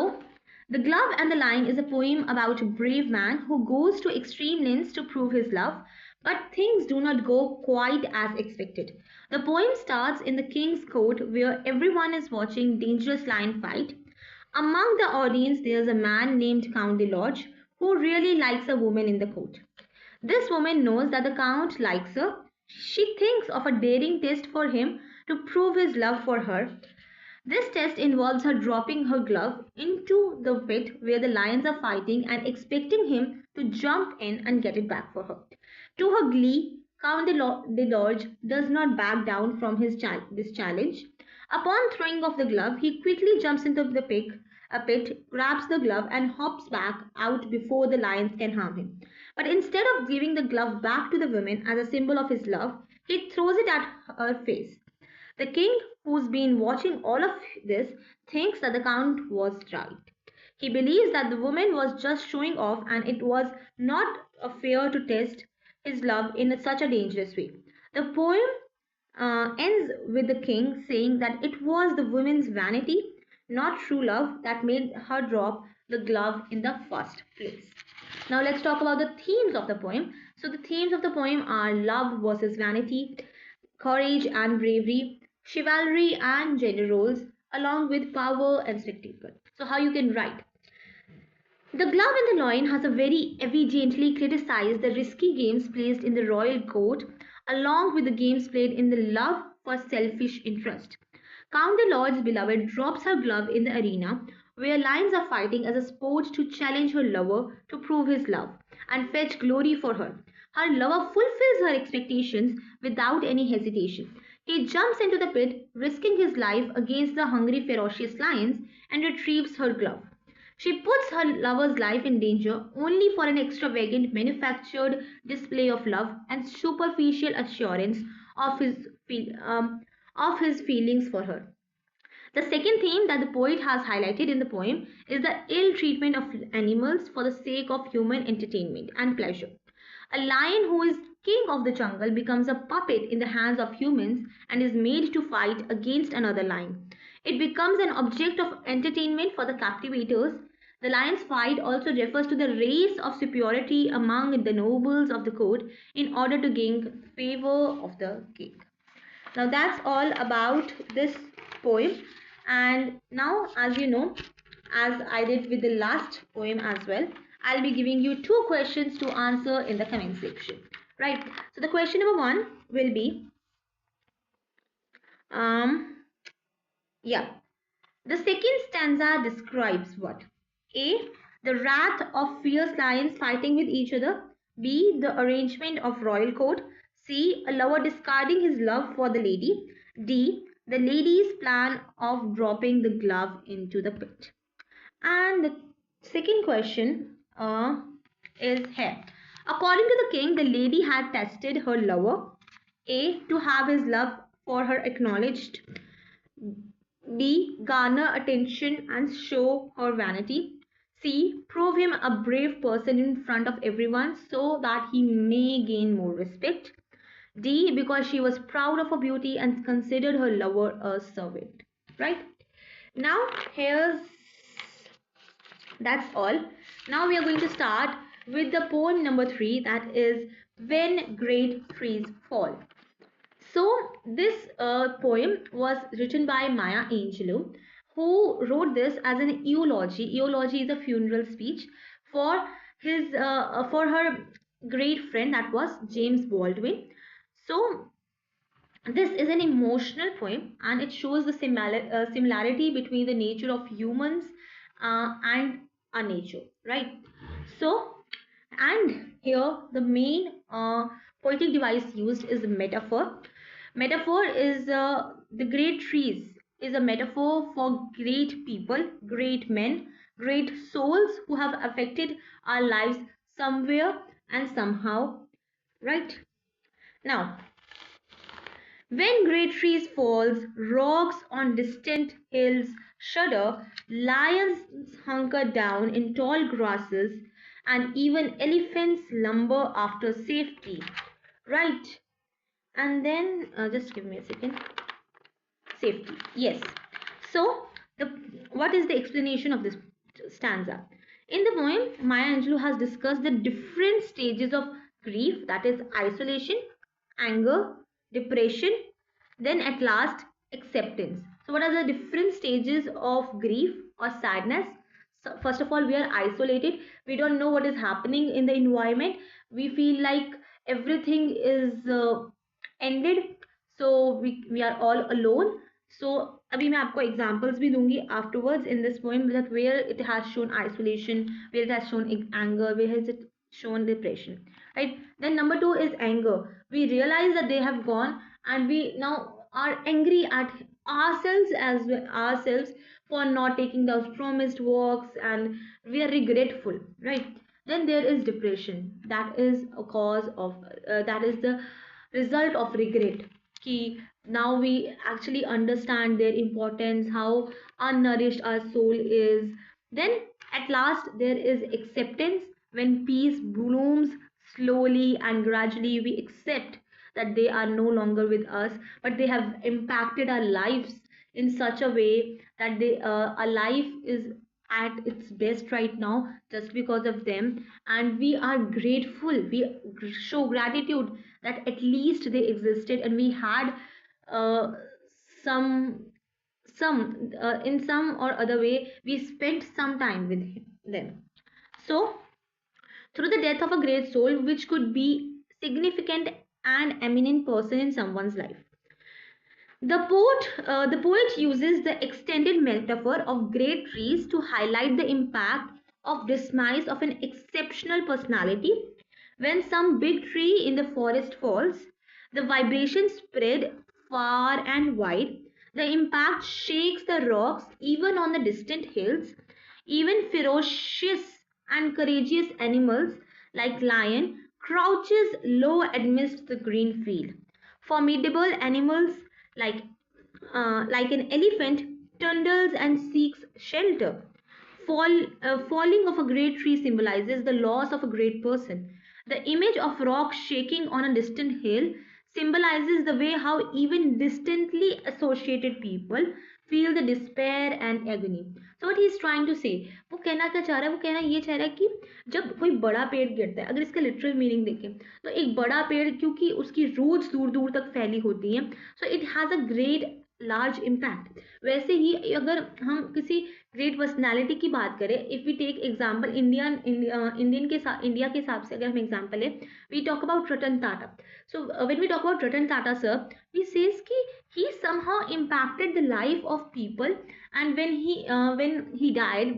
The Glove and the Lion is a poem about a brave man who goes to extreme lengths to prove his love, but things do not go quite as expected. The poem starts in the king's court where everyone is watching dangerous lion fight. Among the audience, there's a man named Count de Lodge who really likes a woman in the court. This woman knows that the Count likes her. She thinks of a daring test for him to prove his love for her. This test involves her dropping her glove into the pit where the lions are fighting and expecting him to jump in and get it back for her. To her glee, Count de Lodge does not back down from this challenge. Upon throwing off the glove, he quickly jumps into the pit, grabs the glove, and hops back out before the lions can harm him. But instead of giving the glove back to the woman as a symbol of his love, he throws it at her face. The king, who's been watching all of this, thinks that the count was right. He believes that the woman was just showing off and it was not fair to test his love in such a dangerous way. The poem ends with the king saying that it was the woman's vanity, not true love, that made her drop the glove in the first place. Now let's talk about the themes of the poem. So the themes of the poem are love versus vanity, courage and bravery, chivalry and gender roles, along with power and spectacle. So how you can write? The glove in the loin has a very evidently criticized the risky games played in the royal court, along with the games played in the love for selfish interest. Count de Lord's beloved drops her glove in the arena where lions are fighting as a sport to challenge her lover to prove his love and fetch glory for her. Her lover fulfills her expectations without any hesitation. He jumps into the pit, risking his life against the hungry, ferocious lions, and retrieves her glove. She puts her lover's life in danger only for an extravagant, manufactured display of love and superficial assurance of of his feelings for her. The second theme that the poet has highlighted in the poem is the ill treatment of animals for the sake of human entertainment and pleasure. A lion who is king of the jungle becomes a puppet in the hands of humans and is made to fight against another lion. It becomes an object of entertainment for the captivators. The lion's fight also refers to the race of superiority among the nobles of the court in order to gain favor of the king. Now that's all about this poem. And now, as you know, as I did with the last poem as well, I'll be giving you two questions to answer in the comment section. Right. So the question number one will be, yeah. The second stanza describes what? A. The wrath of fierce lions fighting with each other. B. The arrangement of royal court. C. A lover discarding his love for the lady. D. The lady's plan of dropping the glove into the pit. And the second question is here. According to the king, the lady had tested her lover. A. To have his love for her acknowledged. B. Garner attention and show her vanity. C. Prove him a brave person in front of everyone so that he may gain more respect. D. Because she was proud of her beauty and considered her lover a servant. Right? Now, that's all. Now we are going to start with the poem number 3, that is When Great Trees Fall. So this poem was written by Maya Angelou, who wrote this as an eulogy. Eulogy is a funeral speech for for her great friend, that was James Baldwin. So this is an emotional poem and it shows the similarity between the nature of humans and our nature, right? So, and here the main poetic device used is the metaphor. Metaphor is the great trees is a metaphor for great people, great men, great souls who have affected our lives somewhere and somehow, right? Now, when great trees falls, rocks on distant hills shudder, lions hunker down in tall grasses, and even elephants lumber after safety. Right? And then, just give me a second. Safety. Yes. So, what is the explanation of this stanza? In the poem, Maya Angelou has discussed the different stages of grief, that is isolation, anger, depression, then at last acceptance. So what are the different stages of grief or sadness? So first of all, we are isolated. We don't know what is happening in the environment. We feel like everything is ended. So we are all alone. So अभी मैं आपको examples भी दूंगी afterwards in this poem, that where it has shown isolation, where it has shown anger, where has it shown depression, right? Then number two is anger. We realize that they have gone, and we now are angry at ourselves as well, ourselves, for not taking those promised walks, and we are regretful, right? Then there is depression. That is a cause of that is the result of regret. Ki now we actually understand their importance, how unnourished our soul is. Then at last there is acceptance. When peace blooms slowly and gradually, we accept that they are no longer with us, but they have impacted our lives in such a way that our life is at its best right now just because of them. And we are grateful, we show gratitude that at least they existed, and we had uh, some in some or other way we spent some time with them. So through the death of a great soul, which could be significant and eminent person in someone's life, the poet uses the extended metaphor of great trees to highlight the impact of demise of an exceptional personality. When some big tree in the forest falls, the vibration spread far and wide. The impact shakes the rocks even on the distant hills. Even ferocious and courageous animals like lion crouches low amidst the green field. Formidable animals like like an elephant trundles and seeks shelter. Falling of a great tree symbolizes the loss of a great person. The image of rock shaking on a distant hill symbolizes the way how even distantly associated people feel the despair and agony. So what he is trying to say, वो कहना क्या चाह रहा है, वो कहना ये चाह रहा है कि जब कोई बड़ा पेड़ गिरता है, अगर इसका लिटरल मीनिंग देखें तो एक बड़ा पेड़ क्योंकि उसकी रूट्स दूर दूर तक फैली होती हैं, so it has a great large impact. वैसे ही अगर हम किसी ग्रेट पर्सनैलिटी की बात करें, if we take example Indian के साथ, इंडिया के हिसाब से अगर हम एग्जाम्पल है, we talk about Ratan Tata. So when we talk about Ratan Tata sir, we says कि he somehow impacted the life of people, and when he died,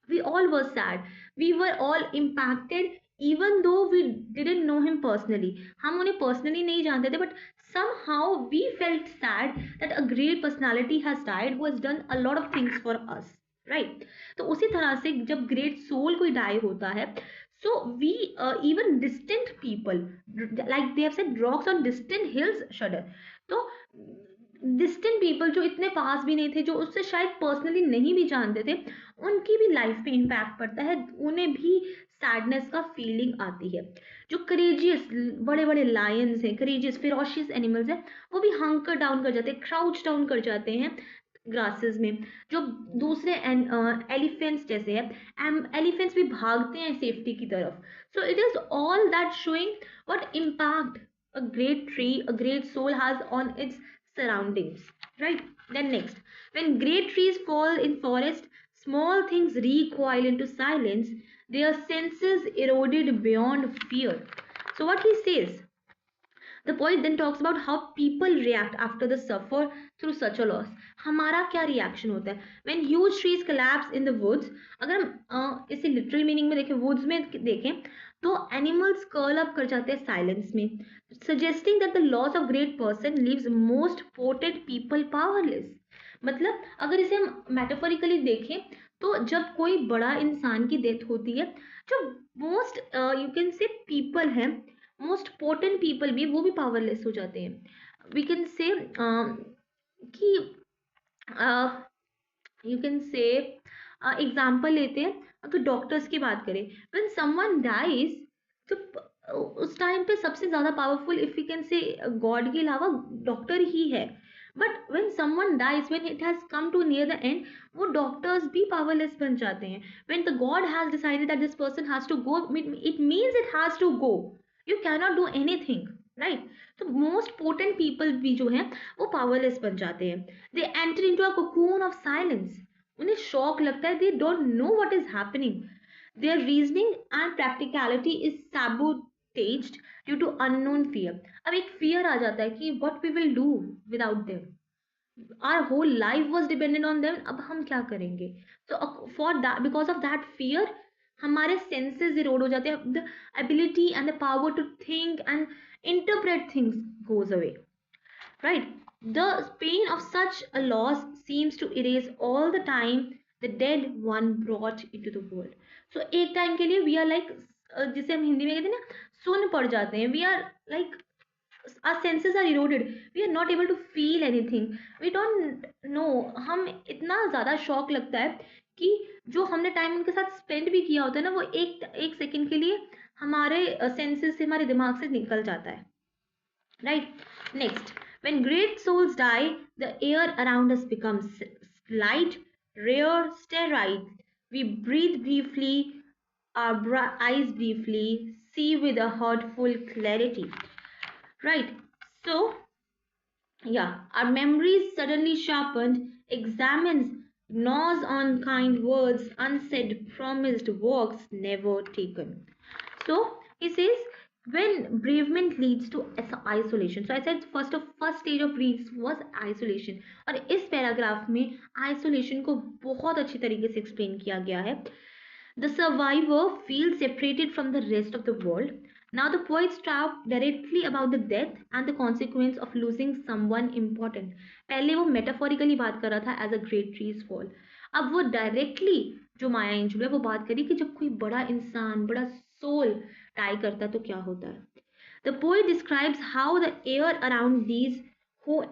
we all were sad, we were all impacted, even though we didn't know him personally. हम उन्हें personally नहीं जानते थे, but somehow we felt sad that a great personality has died who has done a lot of things for us, right? तो उसी तरह से जब great soul कोई die होता है, so we even distant people, like they have said, rocks on distant hills shudder. तो distant people जो इतने पास भी नहीं थे, जो उससे शायद पर्सनली नहीं भी जानते थे, उनकी भी लाइफ पे इम्पैक्ट पड़ता है, उन्हें भी सैडनेस का फीलिंग आती है. जो करेजियस बड़े बड़े लायंस हैं, करेजियस फिरोशियस एनिमल्स हैं, वो भी हंकर डाउन कर जाते हैं, क्राउच डाउन कर जाते हैं ग्रासेस में. जो दूसरे एलिफेंट्स जैसे हैं, एलिफेंट्स भी भागते हैं सेफ्टी की तरफ. So it is all that showing what impact a great tree, a great soul has on its surroundings, right? Then next, when great trees fall in forest, small things recoil into silence, their senses eroded beyond fear. So what he says, the poet then talks about how people react after the suffer through such a loss. हमारा क्या reaction होता है when huge trees collapse in the woods. अगर हम इसे literal meaning में देखें, woods में देखें, तो एनिमल्स कर्ल अप कर जाते हैं साइलेंस में, suggesting that the loss of great person leaves most potent people powerless. मतलब अगर इसे हम मेटाफोरिकली देखें, तो जब कोई बड़ा इंसान की डेथ होती है, जो मोस्ट यू कैन से पीपल हैं, मोस्ट पोटेंट पीपल भी, वो भी पावरलेस हो जाते हैं. वी कैन से कि यू कैन से एग्जाम्पल लेते हैं, अगर डॉक्टर्स की बात करें, व्हेन समवन डाइज, तो उस टाइम पे सबसे ज़्यादा powerful, if you can say, god के अलावा डॉक्टर ही है. But when someone dies, when it has come to near the end, वो डॉक्टर्स भी पावरलेस बन जाते हैं. When the god has decided that this person has to go, it means it has to go, you cannot do anything, right? तो most potent people भी जो हैं वो पावरलेस बन जाते हैं. They enter into a cocoon of silence. उन्हें shock लगता है, they don't know what is happening, their reasoning and practicality is sabotaged due to unknown fear. अब एक फियर आ जाता है कि what we will do without them, our whole life was dependent on them, अब हम क्या करेंगे। so for that, because of that fear, हमारे senses erode हो जाते हैं, the ability and the power to think and interpret things goes away, right? The pain of such a loss seems to erase all the time the dead one brought into the world। so एक time के लिए we are like, जिसे हम हिंदी में कहते हैं ना, सुन पड़ जाते हैं, we are like, our senses are eroded, we are not able to feel anything, we don't know। हम इतना ज़्यादा शॉक लगता है कि जो हमने टाइम उनके साथ स्पेंड भी किया होता है ना, वो एक एक सेकंड के लिए हमारे सेंसेस से, हमारे दिमाग से निकल जाता है, right? Next, when great souls die, the air around us becomes light, rare, sterile, we breathe briefly, our eyes briefly see with a heartful clarity, right? So yeah, our memories suddenly sharpened, examines, gnaws on kind words, unsaid, promised, walks never taken. So he says, when bereavement leads to isolation. So I said first stage of grief was isolation. और इस paragraph में isolation को बहुत अच्छी तरीके से explain किया गया है। The survivor feels separated from the rest of the world. Now the poet talk directly about the death and the consequence of losing someone important. पहले वो metaphorically बात कर रहा था as a great trees fall. अब वो directly जो माया Angelo है वो बात करी कि जब कोई बड़ा इंसान, बड़ा soul die करता है तो क्या होता है. The poet describes how the air around these who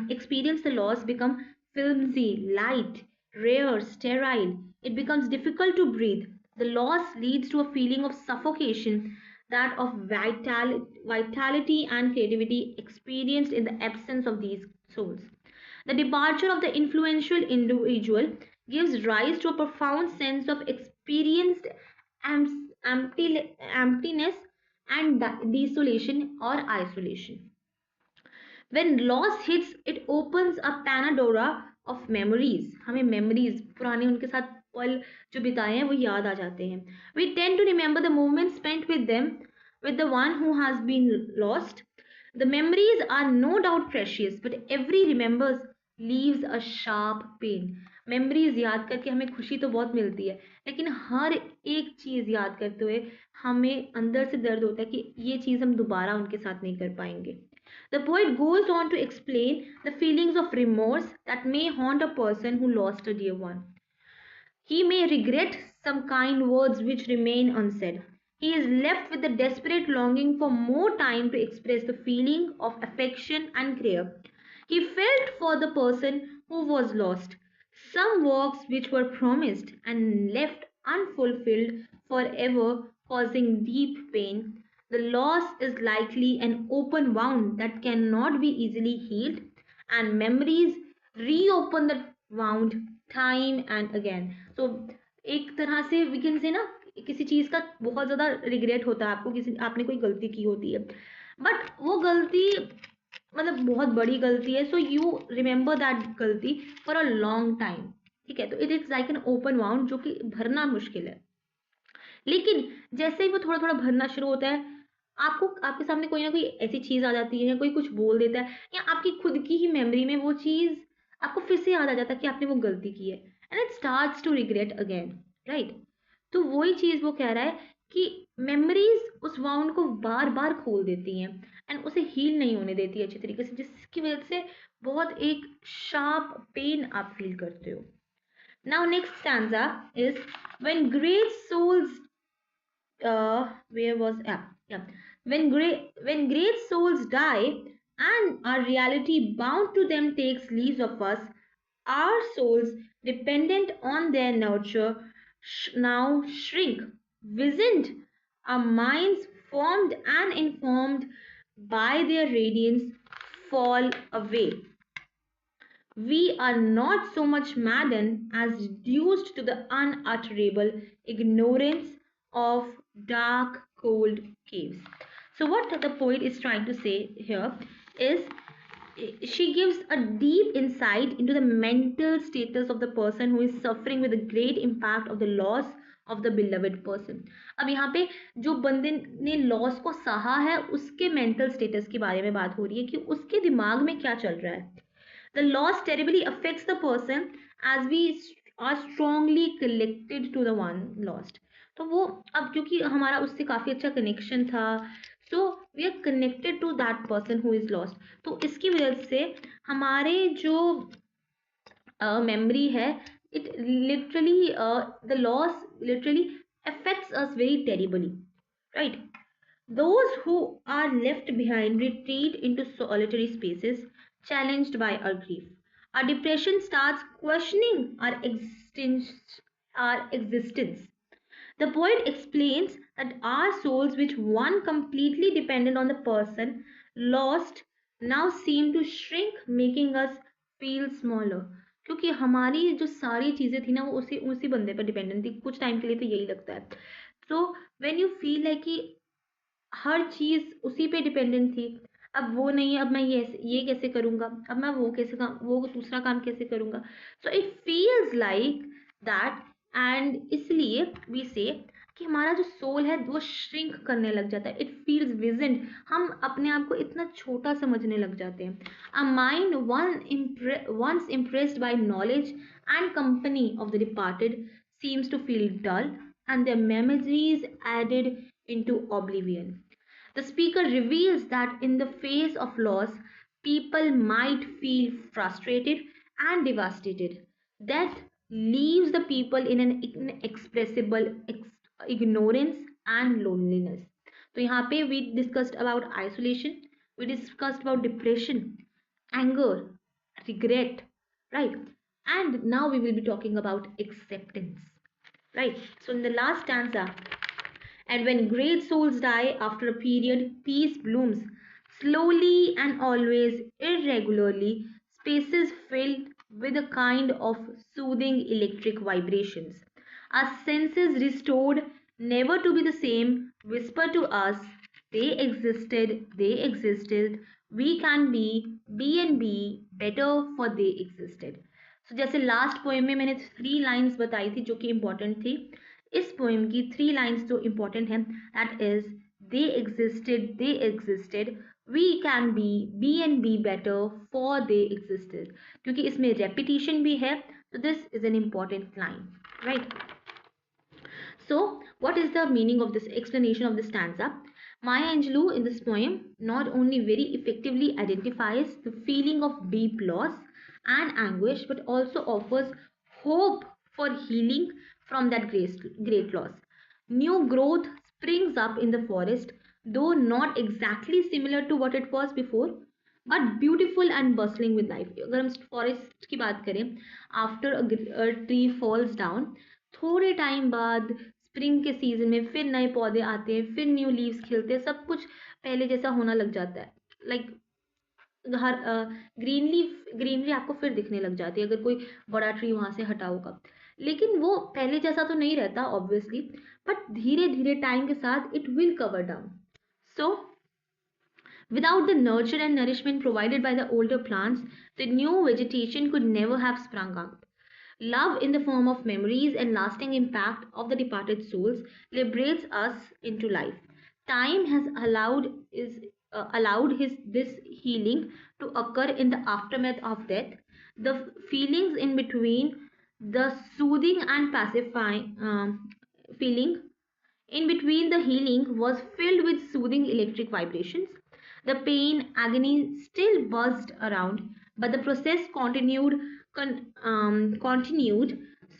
experience the loss become filmy, light, rare, sterile. It becomes difficult to breathe. The loss leads to a feeling of suffocation, that of vitality and creativity experienced in the absence of these souls. The departure of the influential individual gives rise to a profound sense of experienced emptiness and desolation or isolation. When loss hits, it opens a panorama of memories. हमें memories पुराने उनके साथ पल जो बिताए हैं वो याद आ जाते हैं. We tend to remember the moments spent with them, with the one who has been lost. The memories are no doubt precious, but every remembers leaves a sharp pain. Memories याद करके हमें खुशी तो बहुत मिलती है, लेकिन हर एक चीज़ याद करते हुए हमें अंदर से दर्द होता है कि ये चीज़ हम दोबारा उनके साथ नहीं कर पाएंगे. The poet goes on to explain the feelings of remorse that may haunt a person who lost a dear one. He may regret some kind words which remain unsaid. He is left with a desperate longing for more time to express the feeling of affection and care he felt for the person who was lost. Some works which were promised and left unfulfilled forever, causing deep pain. The loss is likely an open wound that cannot be easily healed, and memories reopen the wound time and again. So एक तरह से we can say ना, किसी चीज़ का बहुत ज़्यादा regret होता है आपको, किसी आपने कोई गलती की होती है, बट वो गलती मतलब बहुत बड़ी गलती है, सो यू रिमेंबर दैट गलती फॉर अ लॉन्ग टाइम. ठीक है, तो it is like an open wound जो कि भरना मुश्किल है, लेकिन जैसे ही वो थोड़ा थोड़ा भरना शुरू होता है, आपको आपके सामने कोई ना कोई ऐसी चीज़ आ जाती है या कोई कुछ बोल देता है या आपकी खुद की ही मेमोरी में वो चीज़ आपको फिर से याद आ जाता है कि आपने वो गलती की है, and it starts to regret again, right? तो वही चीज़ वो कह रहा है कि मेमोरीज उस वाउंड को बार बार खोल देती हैं एंड उसे हील नहीं होने देती है अच्छी तरीके से, जिसकी वजह से बहुत एक शार्प पेन आप फील करते हो. Now next stanza is when great souls where was yeah when great souls die and our reality bound to them takes leaves of us, our souls dependent on their nurture now shrink, wizened, our minds formed and informed by their radiance fall away. We are not so much maddened as reduced to the unutterable ignorance of dark, cold caves. So, what the poet is trying to say here is she gives a deep insight into the mental status of the person who is suffering with the great impact of the loss of the beloved person. अब यहाँ पे जो बंदे ने loss को सहा है उसके मेंटल स्टेटस के बारे में बात हो रही है कि उसके दिमाग में क्या चल रहा है. The loss terribly affects the person as we are strongly connected to the one lost. तो वो अब क्योंकि हमारा उससे काफ़ी अच्छा कनेक्शन था, so we are connected to that person who is lost. तो इसकी वजह से हमारे जो memory है, it literally the loss literally affects us very terribly, right? Those who are left behind retreat into solitary spaces, challenged by our grief. Our depression starts questioning our existence. The poet explains that our souls, which one completely dependent on the person lost, now seem to shrink, making us feel smaller. क्योंकि हमारी जो सारी चीज़ें थी ना वो उसी उसी बंदे पर डिपेंडेंट थी कुछ टाइम के लिए, तो यही लगता है. सो व्हेन यू फील है कि हर चीज़ उसी पे डिपेंडेंट थी, अब वो नहीं है, अब मैं ये कैसे करूँगा, अब मैं वो दूसरा काम कैसे करूँगा. So it feels like that. And इसलिए वी से कि हमारा जो सोल है वो श्रिंक करने लग जाता है. It feels vigilant. हम अपने आप को इतना छोटा समझने लग जाते हैं. A mind once impressed by knowledge and company of the departed seems to feel dull, and their memories added into oblivion. The speaker reveals that in the face of loss, people might feel frustrated and devastated. Death leaves the people in an inexpressible ignorance and loneliness. तो यहाँ पे we discussed about isolation, we discussed about depression, anger, regret, right? And now we will be talking about acceptance, right? So in the last stanza, and when great souls die after a period, peace blooms. Slowly and always irregularly, spaces filled with a kind of soothing electric vibrations. Our senses restored, never to be the same, whisper to us, they existed, we can be and be better for they existed. So जैसे last poem में मैंने 3 lines बताई थी जो कि important थी, इस poem की 3 लाइन्स जो इम्पोर्टेंट हैं that is they existed, we can be and be better for they existed. क्योंकि इसमें रेपिटेशन भी है, तो this is an important line, right? So, what is the meaning of this explanation of the stanza? Maya Angelou in this poem not only very effectively identifies the feeling of deep loss and anguish, but also offers hope for healing from that great loss. New growth springs up in the forest, though not exactly similar to what it was before, but beautiful and bustling with life. अगर हम forest की बात करें, after a tree falls down, थोड़े time बाद spring के season में फिर नए पौधे आते हैं, फिर न्यू लीव्स खिलते हैं, सब कुछ पहले जैसा होना लग जाता है. लाइक हर ग्रीनरी आपको फिर दिखने लग जाती है अगर कोई बड़ा ट्री वहां से हटा होगा. लेकिन वो पहले जैसा तो नहीं रहता ऑब्वियसली, बट धीरे धीरे टाइम के साथ it will cover down. So without the nurture and nourishment provided by the older plants, the new vegetation could never have sprung up. Love, in the form of memories and lasting impact of the departed souls, liberates us into life. Time has allowed this healing to occur in the aftermath of death. The feelings in between, the soothing and pacifying feeling in between the healing was filled with soothing electric vibrations. The pain, agony still buzzed around, but the process continued,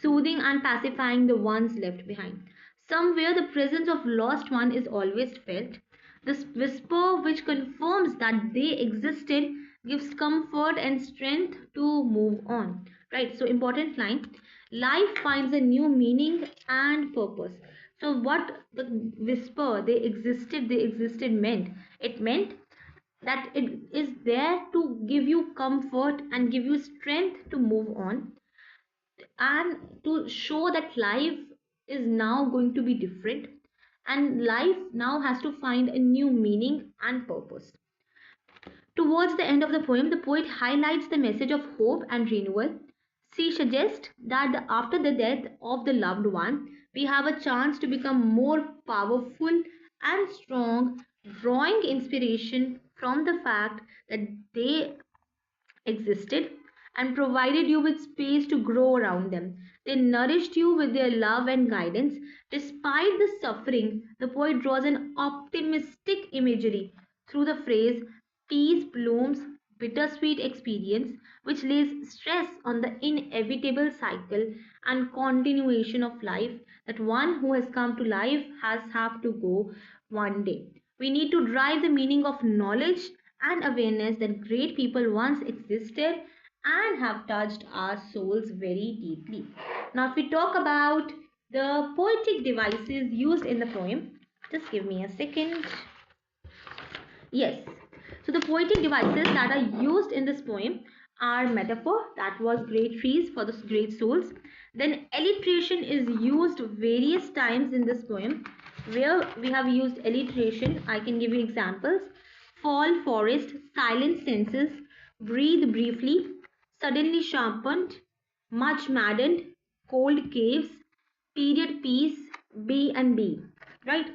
soothing and pacifying the ones left behind. Somewhere the presence of lost one is always felt. This whisper which confirms that they existed gives comfort and strength to move on. Right, so important line. Life finds a new meaning and purpose. So what the whisper they existed meant? It meant that it is there to give you comfort and give you strength to move on, and to show that life is now going to be different, and life now has to find a new meaning and purpose. Towards the end of the poem, the poet highlights the message of hope and renewal. She suggests that after the death of the loved one, we have a chance to become more powerful and strong, drawing inspiration from the fact that they existed and provided you with space to grow around them. They nourished you with their love and guidance. Despite the suffering, the poet draws an optimistic imagery through the phrase peace blooms, bittersweet experience, which lays stress on the inevitable cycle and continuation of life that one who has come to life has have to go one day. We need to drive the meaning of knowledge and awareness that great people once existed and have touched our souls very deeply. Now, if we talk about the poetic devices used in the poem, just give me a second. Yes, so the poetic devices that are used in this poem are metaphor, that was great trees for the great souls. Then alliteration is used various times in this poem. Where we have used alliteration, I can give you examples. Fall, forest, silent senses, breathe briefly, suddenly sharpened, much maddened, cold caves, period piece, B and B. Right?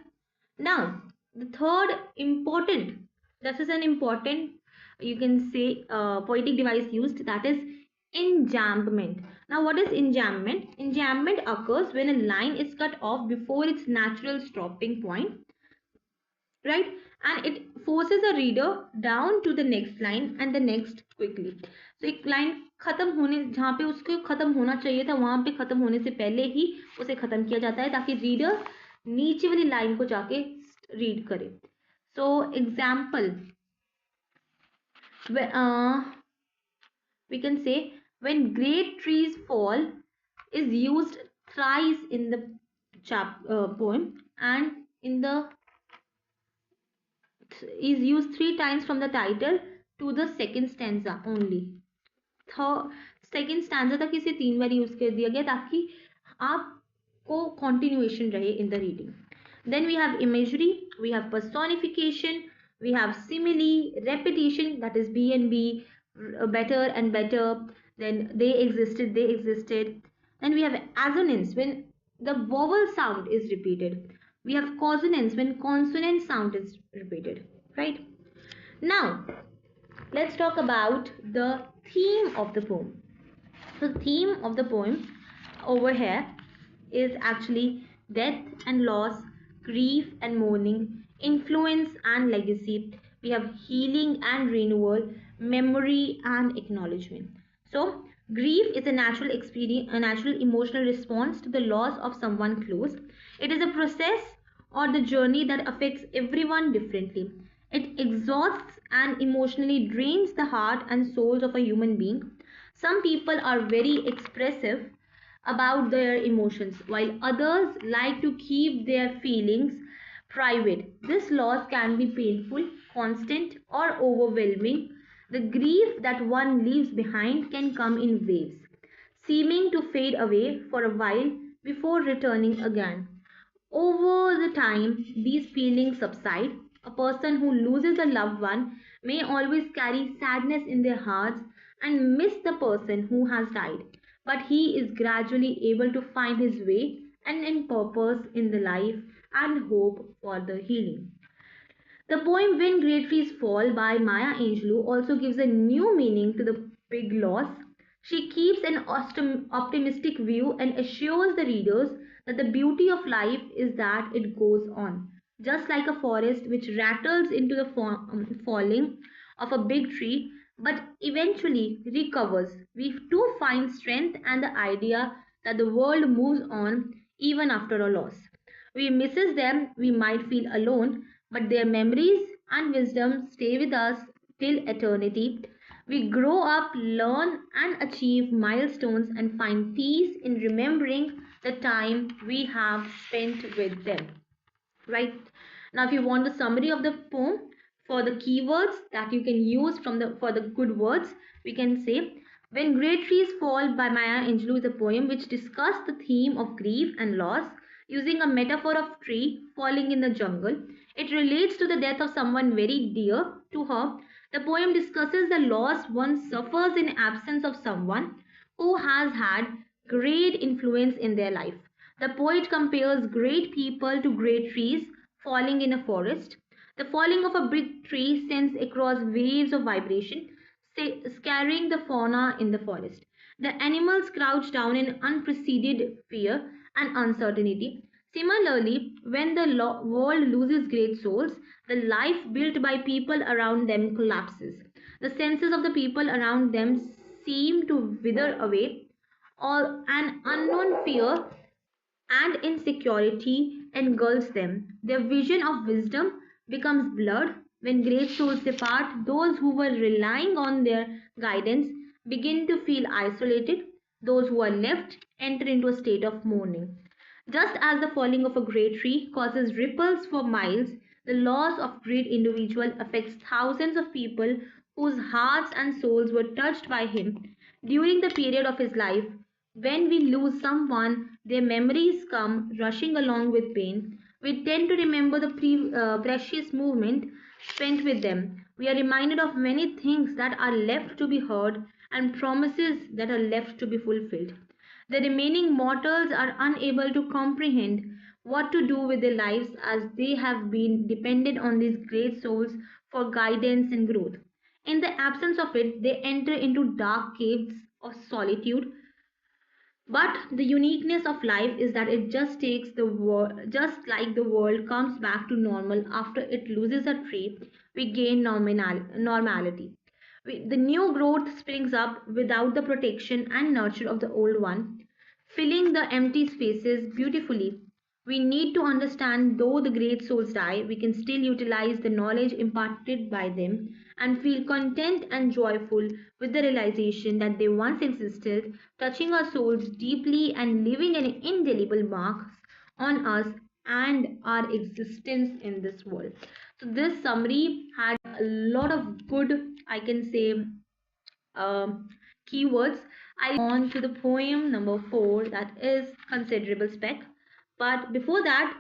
Now, the third important, this is an important, you can say, poetic device used, that is enjambment. Now, what is enjambment? Enjambment occurs when a line is cut off before its natural stopping point, right? And it forces a reader down to the next line and the next quickly. So एक line खत्म होने, जहाँ पे उसको खत्म होना चाहिए था वहाँ पे खत्म होने से पहले ही उसे खत्म किया जाता है ताकि रीडर नीचे वाली लाइन को जाके रीड करे. So example, we can say when great trees fall is used thrice in the poem, and in the is used 3 times from the title to the second stanza only. Second stanza तक इसे 3 बार use कर दिया गया ताकि आपको continuation रहे in the reading. Then we have imagery, we have personification, we have simile, repetition, that is B and B, better and better, then they existed. Then we have assonance, when the vowel sound is repeated. We have consonance, when consonant sound is repeated, right? Now let's talk about the theme of the poem. So the theme of the poem over here is actually death and loss, grief and mourning, influence and legacy. We have healing and renewal, memory and acknowledgement. So grief is a natural experience, a natural emotional response to the loss of someone close. It is a process or the journey that affects everyone differently. It exhausts and emotionally drains the heart and souls of a human being. Some people are very expressive about their emotions, while others like to keep their feelings private. This loss can be painful, constant, or overwhelming. The grief that one leaves behind can come in waves, seeming to fade away for a while before returning again. Over the time, these feelings subside. A person who loses a loved one may always carry sadness in their hearts and miss the person who has died, but he is gradually able to find his way and in purpose in the life and hope for the healing. The poem When Great Trees Fall by Maya Angelou also gives a new meaning to the big loss. She keeps an optimistic view and assures the readers that the beauty of life is that it goes on. Just like a forest which rattles into the falling of a big tree but eventually recovers, we too find strength and the idea that the world moves on even after a loss. We misses them, we might feel alone, but their memories and wisdom stay with us till eternity. We grow up, learn, and achieve milestones and find peace in remembering the time we have spent with them. Right? Now, if you want the summary of the poem for the keywords that you can use for the good words, we can say When Great Trees Fall by Maya Angelou is a poem which discusses the theme of grief and loss using a metaphor of tree falling in the jungle. It relates to the death of someone very dear to her. The poem discusses the loss one suffers in absence of someone who has had great influence in their life. The poet compares great people to great trees falling in a forest. The falling of a big tree sends across waves of vibration, scaring the fauna in the forest. The animals crouch down in unprecedented fear and uncertainty. Similarly, when the world loses great souls, the life built by people around them collapses. The senses of the people around them seem to wither away, or an unknown fear and insecurity engulfs them. Their vision of wisdom becomes blurred. When great souls depart, those who were relying on their guidance begin to feel isolated. Those who are left enter into a state of mourning. Just as the falling of a great tree causes ripples for miles, the loss of great individual affects thousands of people whose hearts and souls were touched by him during the period of his life. When we lose someone, their memories come rushing along with pain. We tend to remember the precious moment spent with them. We are reminded of many things that are left to be heard and promises that are left to be fulfilled. The remaining mortals are unable to comprehend what to do with their lives as they have been dependent on these great souls for guidance and growth. In the absence of it, they enter into dark caves of solitude, but the uniqueness of life is that it just takes the world, just like the world comes back to normal after it loses a tree, we gain normality. The new growth springs up without the protection and nurture of the old one, filling the empty spaces beautifully. We need to understand though the great souls die, we can still utilize the knowledge imparted by them and feel content and joyful with the realization that they once existed, touching our souls deeply and leaving an indelible marks on us and our existence in this world. So this summary had a lot of good, I can say, um, keywords. I'll move on to the poem number 4, that is considerable spec. But before that,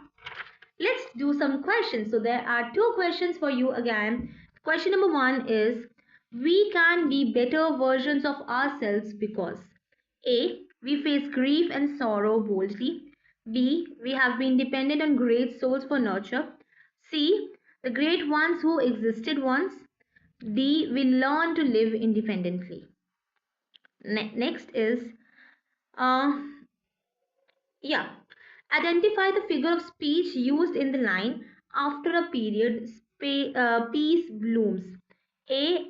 let's do some questions. So there are two questions for you again. Question number 1 is, we can be better versions of ourselves because A, we face grief and sorrow boldly. B, we have been dependent on great souls for nurture. C, the great ones who existed once. D, we learn to live independently. Next is, uh, yeah, identify the figure of speech used in the line after a period peace blooms. A,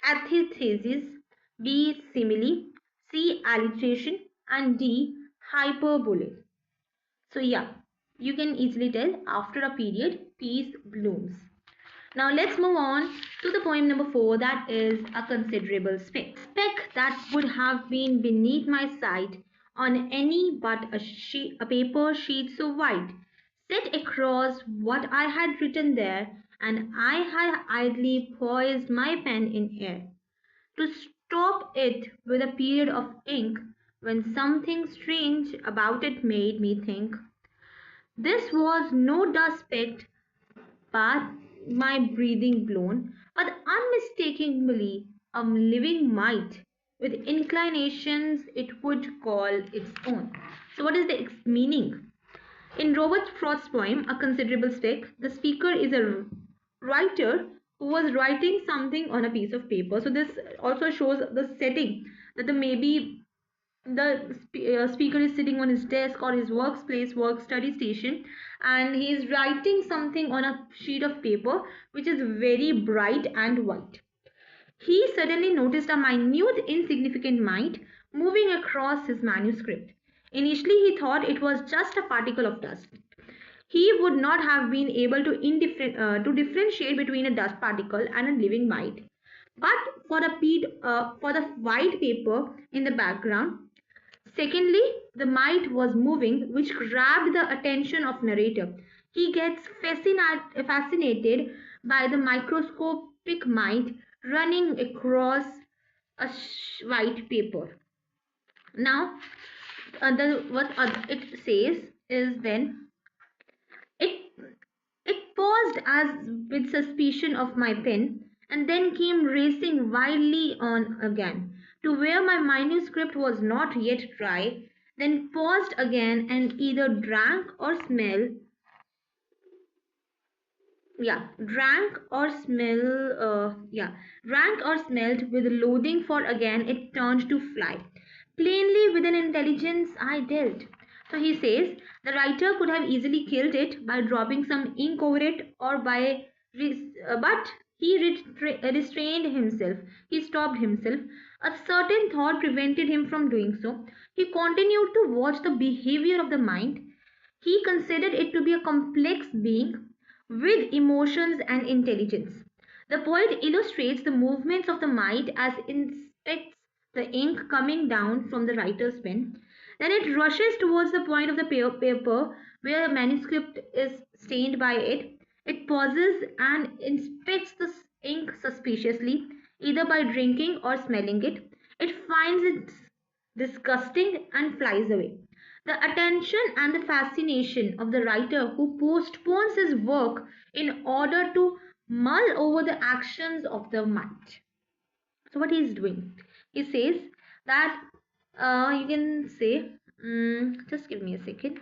antithesis. B, simile. C, alliteration. And D, hyperbole. So yeah, you can easily tell after a period peace blooms. Now let's move on to the poem number 4, that is a considerable speck. Speck that would have been beneath my sight on any but a paper sheet so white, set across what I had written there, and I had idly poised my pen in air to stop it with a period of ink when something strange about it made me think. This was no dust speck but my breathing blown, but unmistakably a living might with inclinations it would call its own. So, what is the meaning? In Robert Frost's poem, A Considerable Speck, the speaker is a writer who was writing something on a piece of paper. So, this also shows the setting that the maybe the speaker is sitting on his desk or his workplace work study station, and he is writing something on a sheet of paper which is very bright and white. He suddenly noticed a minute insignificant mite moving across his manuscript. Initially he thought it was just a particle of dust. He would not have been able to differentiate between a dust particle and a living mite, but for the white paper in the background. Secondly, the mite was moving, which grabbed the attention of narrator. He gets fascinated by the microscopic mite running across a white paper. Now, what it says is then it it paused as with suspicion of my pen, and then came racing wildly on again, to where my manuscript was not yet dry, then paused again and either drank or drank or smelled with loathing, for again it turned to fly. Plainly with an intelligence I dealt. So he says the writer could have easily killed it by dropping some ink over it or but he restrained himself. He stopped himself. A certain thought prevented him from doing so. He continued to watch the behavior of the mind. He considered it to be a complex being with emotions and intelligence. The poet illustrates the movements of the mind as inspects the ink coming down from the writer's pen. Then it rushes towards the point of the paper where a manuscript is stained by it. It pauses and inspects the ink suspiciously, either by drinking or smelling it. It finds it disgusting and flies away. The attention and the fascination of the writer who postpones his work in order to mull over the actions of the mind. So, what he is doing? He says that you can say, just give me a second.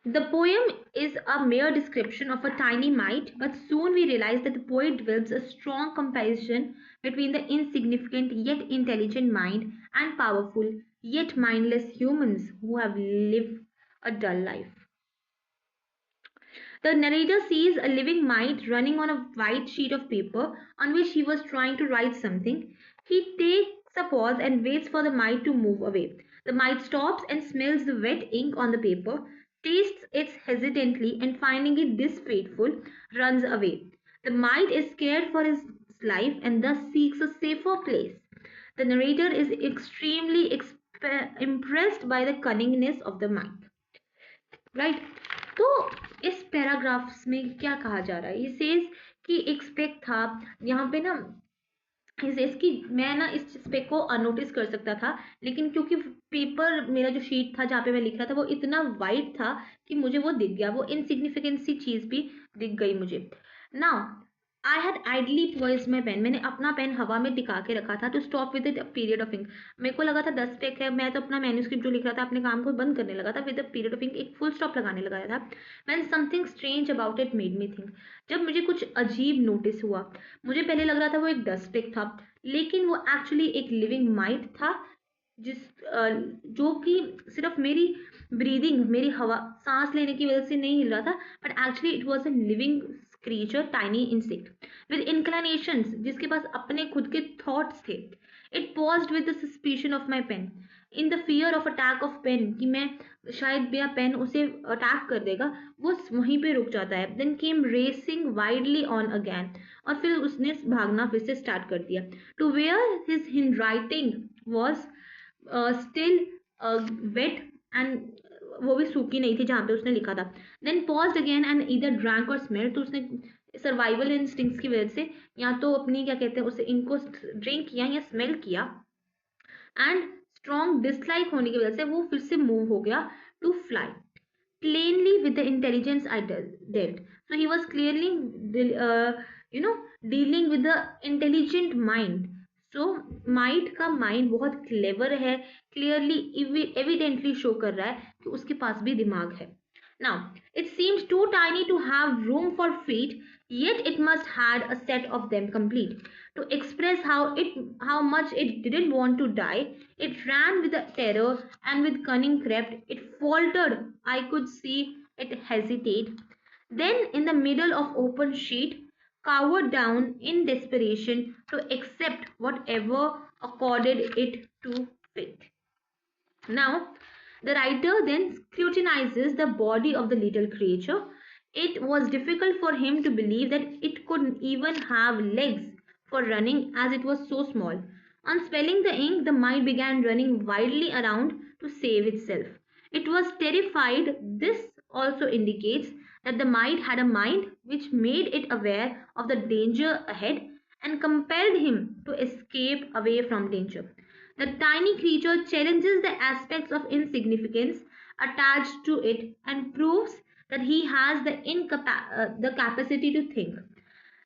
The poem is a mere description of a tiny mite, but soon we realize that the poet develops a strong comparison between the insignificant yet intelligent mind and powerful yet mindless humans who have lived a dull life. The narrator sees a living mite running on a white sheet of paper on which he was trying to write something. He takes a pause and waits for the mite to move away. The mite stops and smells the wet ink on the paper, tastes it hesitantly, and finding it disfaithful, runs away. The mite is scared for his life and thus seeks a safer place. The narrator is extremely impressed by the cunningness of the mite. Right तो इस paragraphs में क्या कहा जा रहा है ये says कि एक स्पेक था यहाँ पे ना इसकी मैं ना इस स्पेक को अनोटिस कर सकता था लेकिन क्योंकि पेपर मेरा जो शीट था जहाँ पे मैं लिख रहा था वो इतना वाइट था कि मुझे वो दिख गया वो इनसिग्निफिकेंट सी चीज़ भी दिख गई मुझे now I had idly poised my pen मैंने अपना पेन हवा में टिका के रखा था to stop with the period of ink मेरे को लगा था 10 पेक है मैं तो अपना मैन्यूस्क्रिप्ट जो लिख रहा था अपने काम को बंद करने लगा था with the period of ink एक फुल स्टॉप लगाने लगाया था when something strange about it made me think जब मुझे कुछ अजीब नोटिस हुआ मुझे पहले लग रहा था वो एक डस्ट पेक था लेकिन वो एक्चुअली एक लिविंग माइट था जिस जो कि सिर्फ मेरी ब्रीदिंग मेरी हवा सांस लेने की वजह से नहीं हिल रहा था but actually it was a living creature tiny insect with inclinations जिसके पास अपने खुद के thoughts थे it paused with the suspicion of my pen in the fear of attack of pen कि मैं शायद मेरा पेन उसे अटैक कर देगा वो वहीं पे रुक जाता है then came racing wildly on again और फिर उसने भागना फिर से स्टार्ट कर दिया to where his handwriting was still wet and वो भी सूखी नहीं थी जहाँ पे उसने लिखा था then paused again and either drank और स्मेल तो उसने सर्वाइवल इंस्टिंक्ट्स की वजह से या तो अपनी क्या कहते हैं उसे इनको ड्रिंक किया या स्मेल किया एंड स्ट्रॉन्ग डिसलाइक होने की वजह से वो फिर से मूव हो गया to fly plainly with the intelligence I dealt. So he was clearly, dealing with the intelligent mind. So might का माइंड बहुत क्लेवर है क्लियरली एविडेंटली शो कर रहा है कि उसके पास भी दिमाग है now it seemed too tiny to have room for feet yet it must had a set of them complete to express how much it didn't want to die it ran with a terror and with cunning crept it faltered I could see it hesitate then in the middle of open sheet cowered down in desperation to accept whatever accorded it to fate. Now, the writer then scrutinizes the body of the little creature. It was difficult for him to believe that it could even have legs for running as it was so small. On spelling the ink, the mite began running wildly around to save itself. It was terrified. This also indicates that the mite had a mind which made it aware of the danger ahead and compelled him to escape away from danger. The tiny creature challenges the aspects of insignificance attached to it and proves that he has the capacity to think.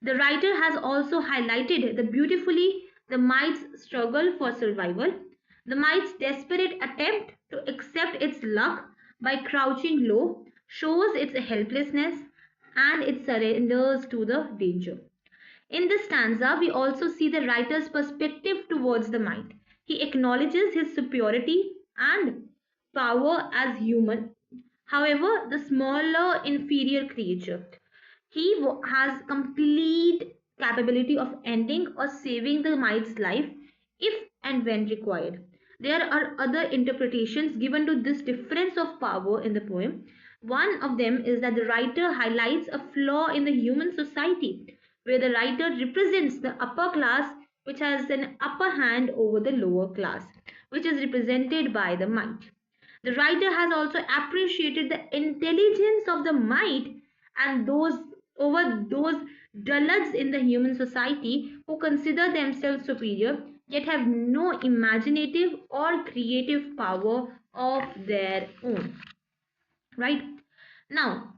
The writer has also highlighted the beautifully the mite's struggle for survival, the mite's desperate attempt to accept its luck by crouching low shows its helplessness and it surrenders to the danger. In this stanza, we also see the writer's perspective towards the mite. He acknowledges his superiority and power as human. However, the smaller, inferior creature, he has complete capability of ending or saving the mite's life if and when required. There are other interpretations given to this difference of power in the poem. One of them is that the writer highlights a flaw in the human society where the writer represents the upper class which has an upper hand over the lower class, which is represented by the mite. The writer has also appreciated the intelligence of the mite and those over those dullards in the human society who consider themselves superior yet have no imaginative or creative power of their own. Right? Now,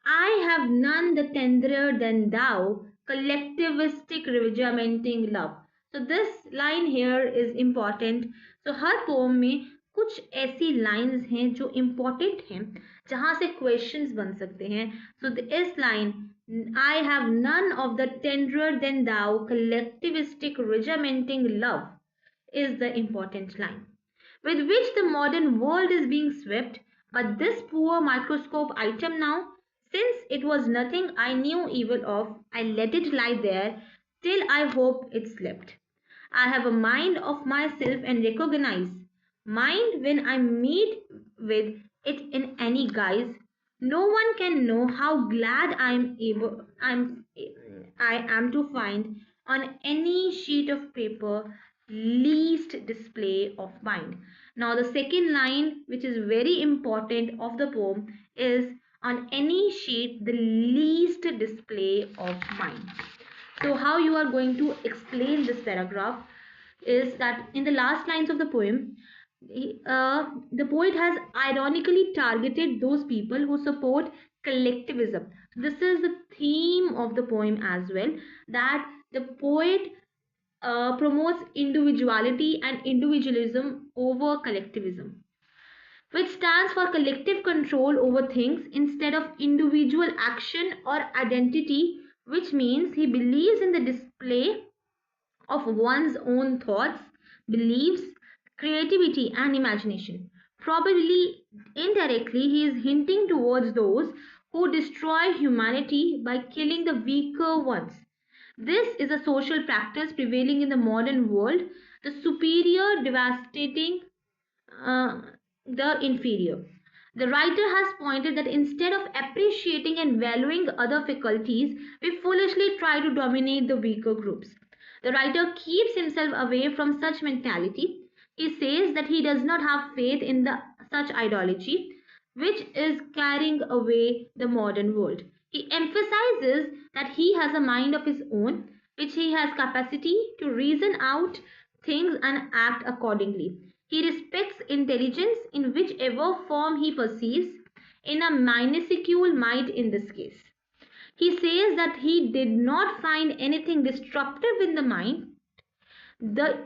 I have none the tenderer than thou, collectivistic regimenting love. So this line here is important. So her poem में कुछ ऐसी lines हैं जो important हैं जहाँ से questions बन सकते हैं. So this line, I have none of the tenderer than thou, collectivistic regimenting love, is the important line with which the modern world is being swept. But this poor microscope item now, since it was nothing I knew evil of, I let it lie there till I hope it slept. I have a mind of myself and recognize mind when I meet with it in any guise. No one can know how glad I am to find on any sheet of paper least display of mind. Now the second line, which is very important of the poem, is on any sheet the least display of mind. So how you are going to explain this paragraph is that in the last lines of the poem, the poet has ironically targeted those people who support collectivism. This is the theme of the poem as well, that the poet promotes individuality and individualism over collectivism, which stands for collective control over things instead of individual action or identity, which means he believes in the display of one's own thoughts, beliefs, creativity, and imagination. Probably indirectly, he is hinting towards those who destroy humanity by killing the weaker ones. This is a social practice prevailing in the modern world, the superior devastating uh, the inferior. The writer has pointed that instead of appreciating and valuing other faculties, we foolishly try to dominate the weaker groups. The writer keeps himself away from such mentality. He says that he does not have faith in such ideology, which is carrying away the modern world. He emphasizes that he has a mind of his own, which he has capacity to reason out things and act accordingly. He respects intelligence in whichever form he perceives, in a minuscule might in this case. He says that he did not find anything disruptive in the mind.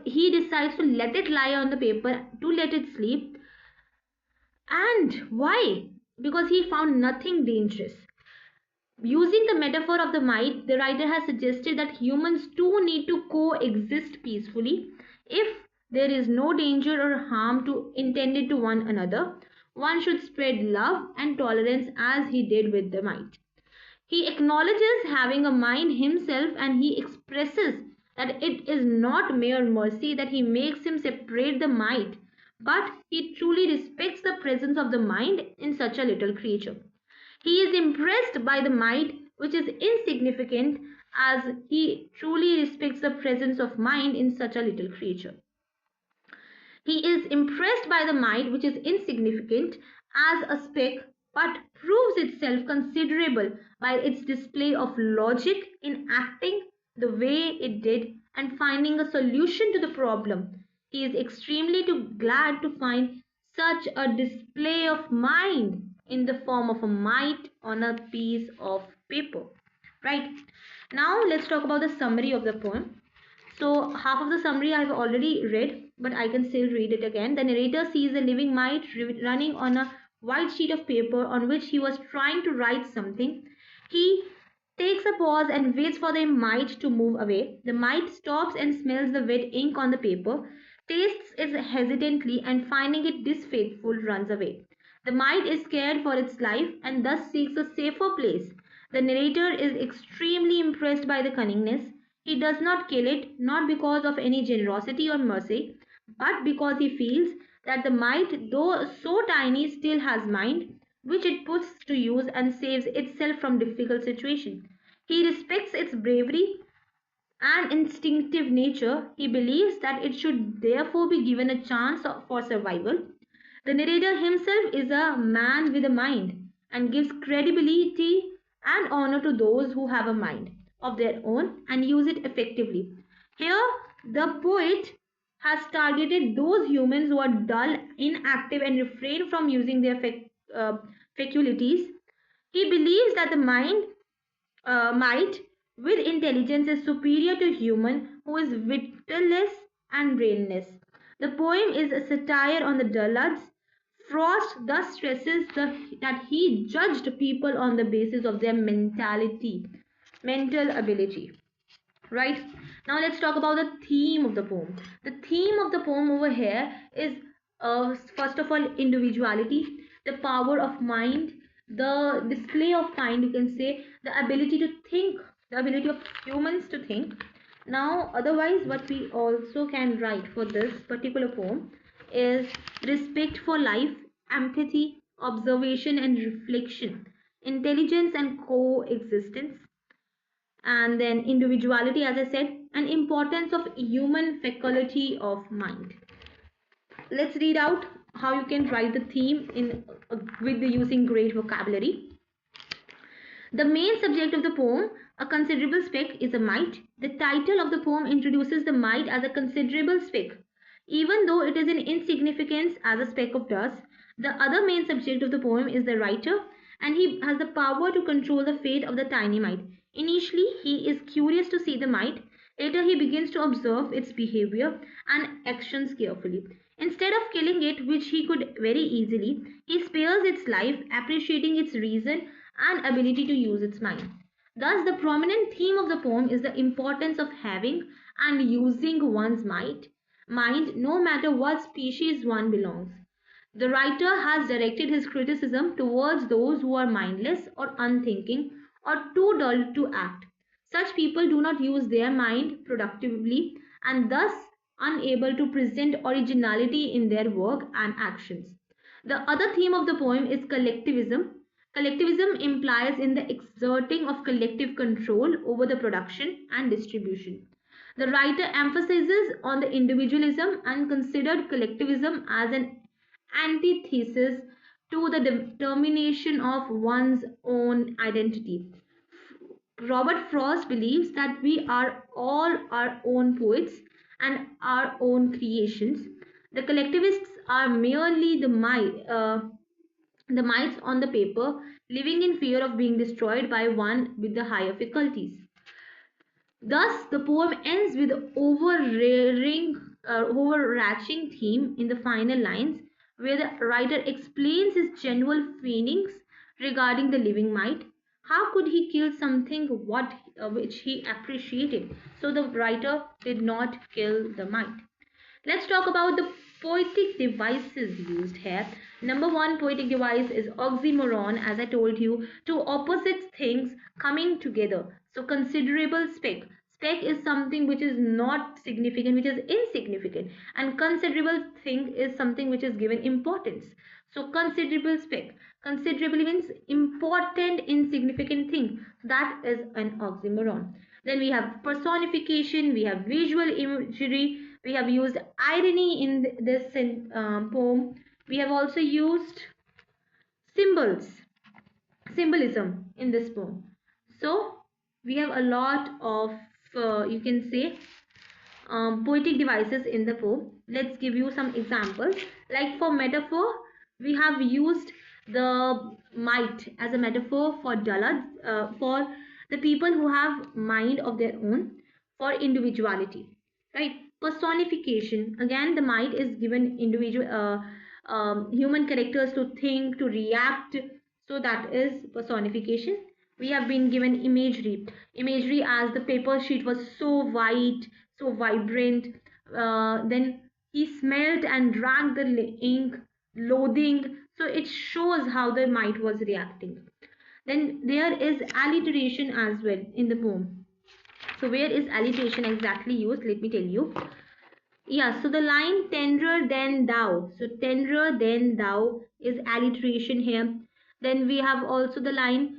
He decides to let it lie on the paper, to let it sleep. And why? Because he found nothing dangerous. Using the metaphor of the mite, the writer has suggested that humans too need to coexist peacefully. If there is no danger or harm intended to one another, one should spread love and tolerance as he did with the mite. He acknowledges having a mind himself and he expresses that it is not mere mercy that he makes him separate the mite, but he truly respects the presence of the mind in such a little creature. He is impressed by the mite, which is insignificant, as he truly respects the presence of mind in such a little creature. He is impressed by the mite, which is insignificant as a speck, but proves itself considerable by its display of logic in acting the way it did and finding a solution to the problem. He is extremely glad to find such a display of mind in the form of a mite on a piece of paper. right? Now let's talk about the summary of the poem. So half of the summary I've already read, but I can still read it again. The narrator sees a living mite running on a white sheet of paper on which he was trying to write something. He takes a pause and waits for the mite to move away. The mite stops and smells the wet ink on the paper, tastes it hesitantly, and finding it disfaithful, runs away. The mite is scared for its life and thus seeks a safer place. The narrator is extremely impressed by the cunningness. He does not kill it, not because of any generosity or mercy, but because he feels that the mite, though so tiny, still has mind, which it puts to use and saves itself from difficult situations. He respects its bravery and instinctive nature. He believes that it should therefore be given a chance for survival. The narrator himself is a man with a mind and gives credibility and honor to those who have a mind of their own and use it effectively. Here, the poet has targeted those humans who are dull, inactive, and refrain from using their faculties. He believes that the mind might with intelligence is superior to human who is witless and brainless. The poem is a satire on the dullards. Frost thus stresses that he judged people on the basis of their mental ability. Right? Now let's talk about the theme of the poem. The theme of the poem over here is first of all individuality, the power of mind, the display of mind, you can say, the ability to think, the ability of humans to think. Now otherwise what we also can write for this particular poem is respect for life, empathy, observation and reflection, intelligence and coexistence, and then individuality, as I said, and importance of human faculty of mind. Let's read out how you can write the theme in with the using great vocabulary. The main subject of the poem, a considerable speck, is a mite. The title of the poem introduces the mite as a considerable speck. Even though it is in insignificance as a speck of dust, the other main subject of the poem is the writer, and he has the power to control the fate of the tiny mite. Initially, he is curious to see the mite. Later, he begins to observe its behavior and actions carefully. Instead of killing it, which he could very easily, he spares its life, appreciating its reason and ability to use its mind. Thus, the prominent theme of the poem is the importance of having and using one's mind, no matter what species one belongs. The writer has directed his criticism towards those who are mindless or unthinking or too dull to act. Such people do not use their mind productively and thus unable to present originality in their work and actions. The other theme of the poem is collectivism. Collectivism implies in the exerting of collective control over the production and distribution. The writer emphasizes on the individualism and considered collectivism as an antithesis to the determination of one's own identity. Robert Frost believes that we are all our own poets and our own creations. The collectivists are merely the mites on the paper, living in fear of being destroyed by one with the higher faculties. Thus, the poem ends with the overarching theme in the final lines, where the writer explains his genuine feelings regarding the living mite. How could he kill something which he appreciated? So the writer did not kill the mite. Let's talk about the poetic devices used here. Number one poetic device is oxymoron, as I told you, two opposite things coming together. So considerable speck. Speck is something which is not significant, which is insignificant, and considerable thing is something which is given importance. So considerable speck. Considerable means important, insignificant thing. That is an oxymoron. Then we have personification, we have visual imagery, we have used irony in this poem. We have also used symbolism in this poem. So we have a lot of, you can say, poetic devices in the poem. Let's give you some examples. Like for metaphor, we have used the mite as a metaphor for dullard, for The people who have mind of their own for individuality, right? Personification, again the might is given individual human characters to think, to react, so that is personification. We have been given imagery as the paper sheet was so white, so vibrant. Then he smelt and drank the ink, loathing, so it shows how the might was reacting. Then there is alliteration as well in the poem. So where is alliteration exactly used? Let me tell you. Yeah, so the line tenderer than thou. So tenderer than thou is alliteration here. Then we have also the line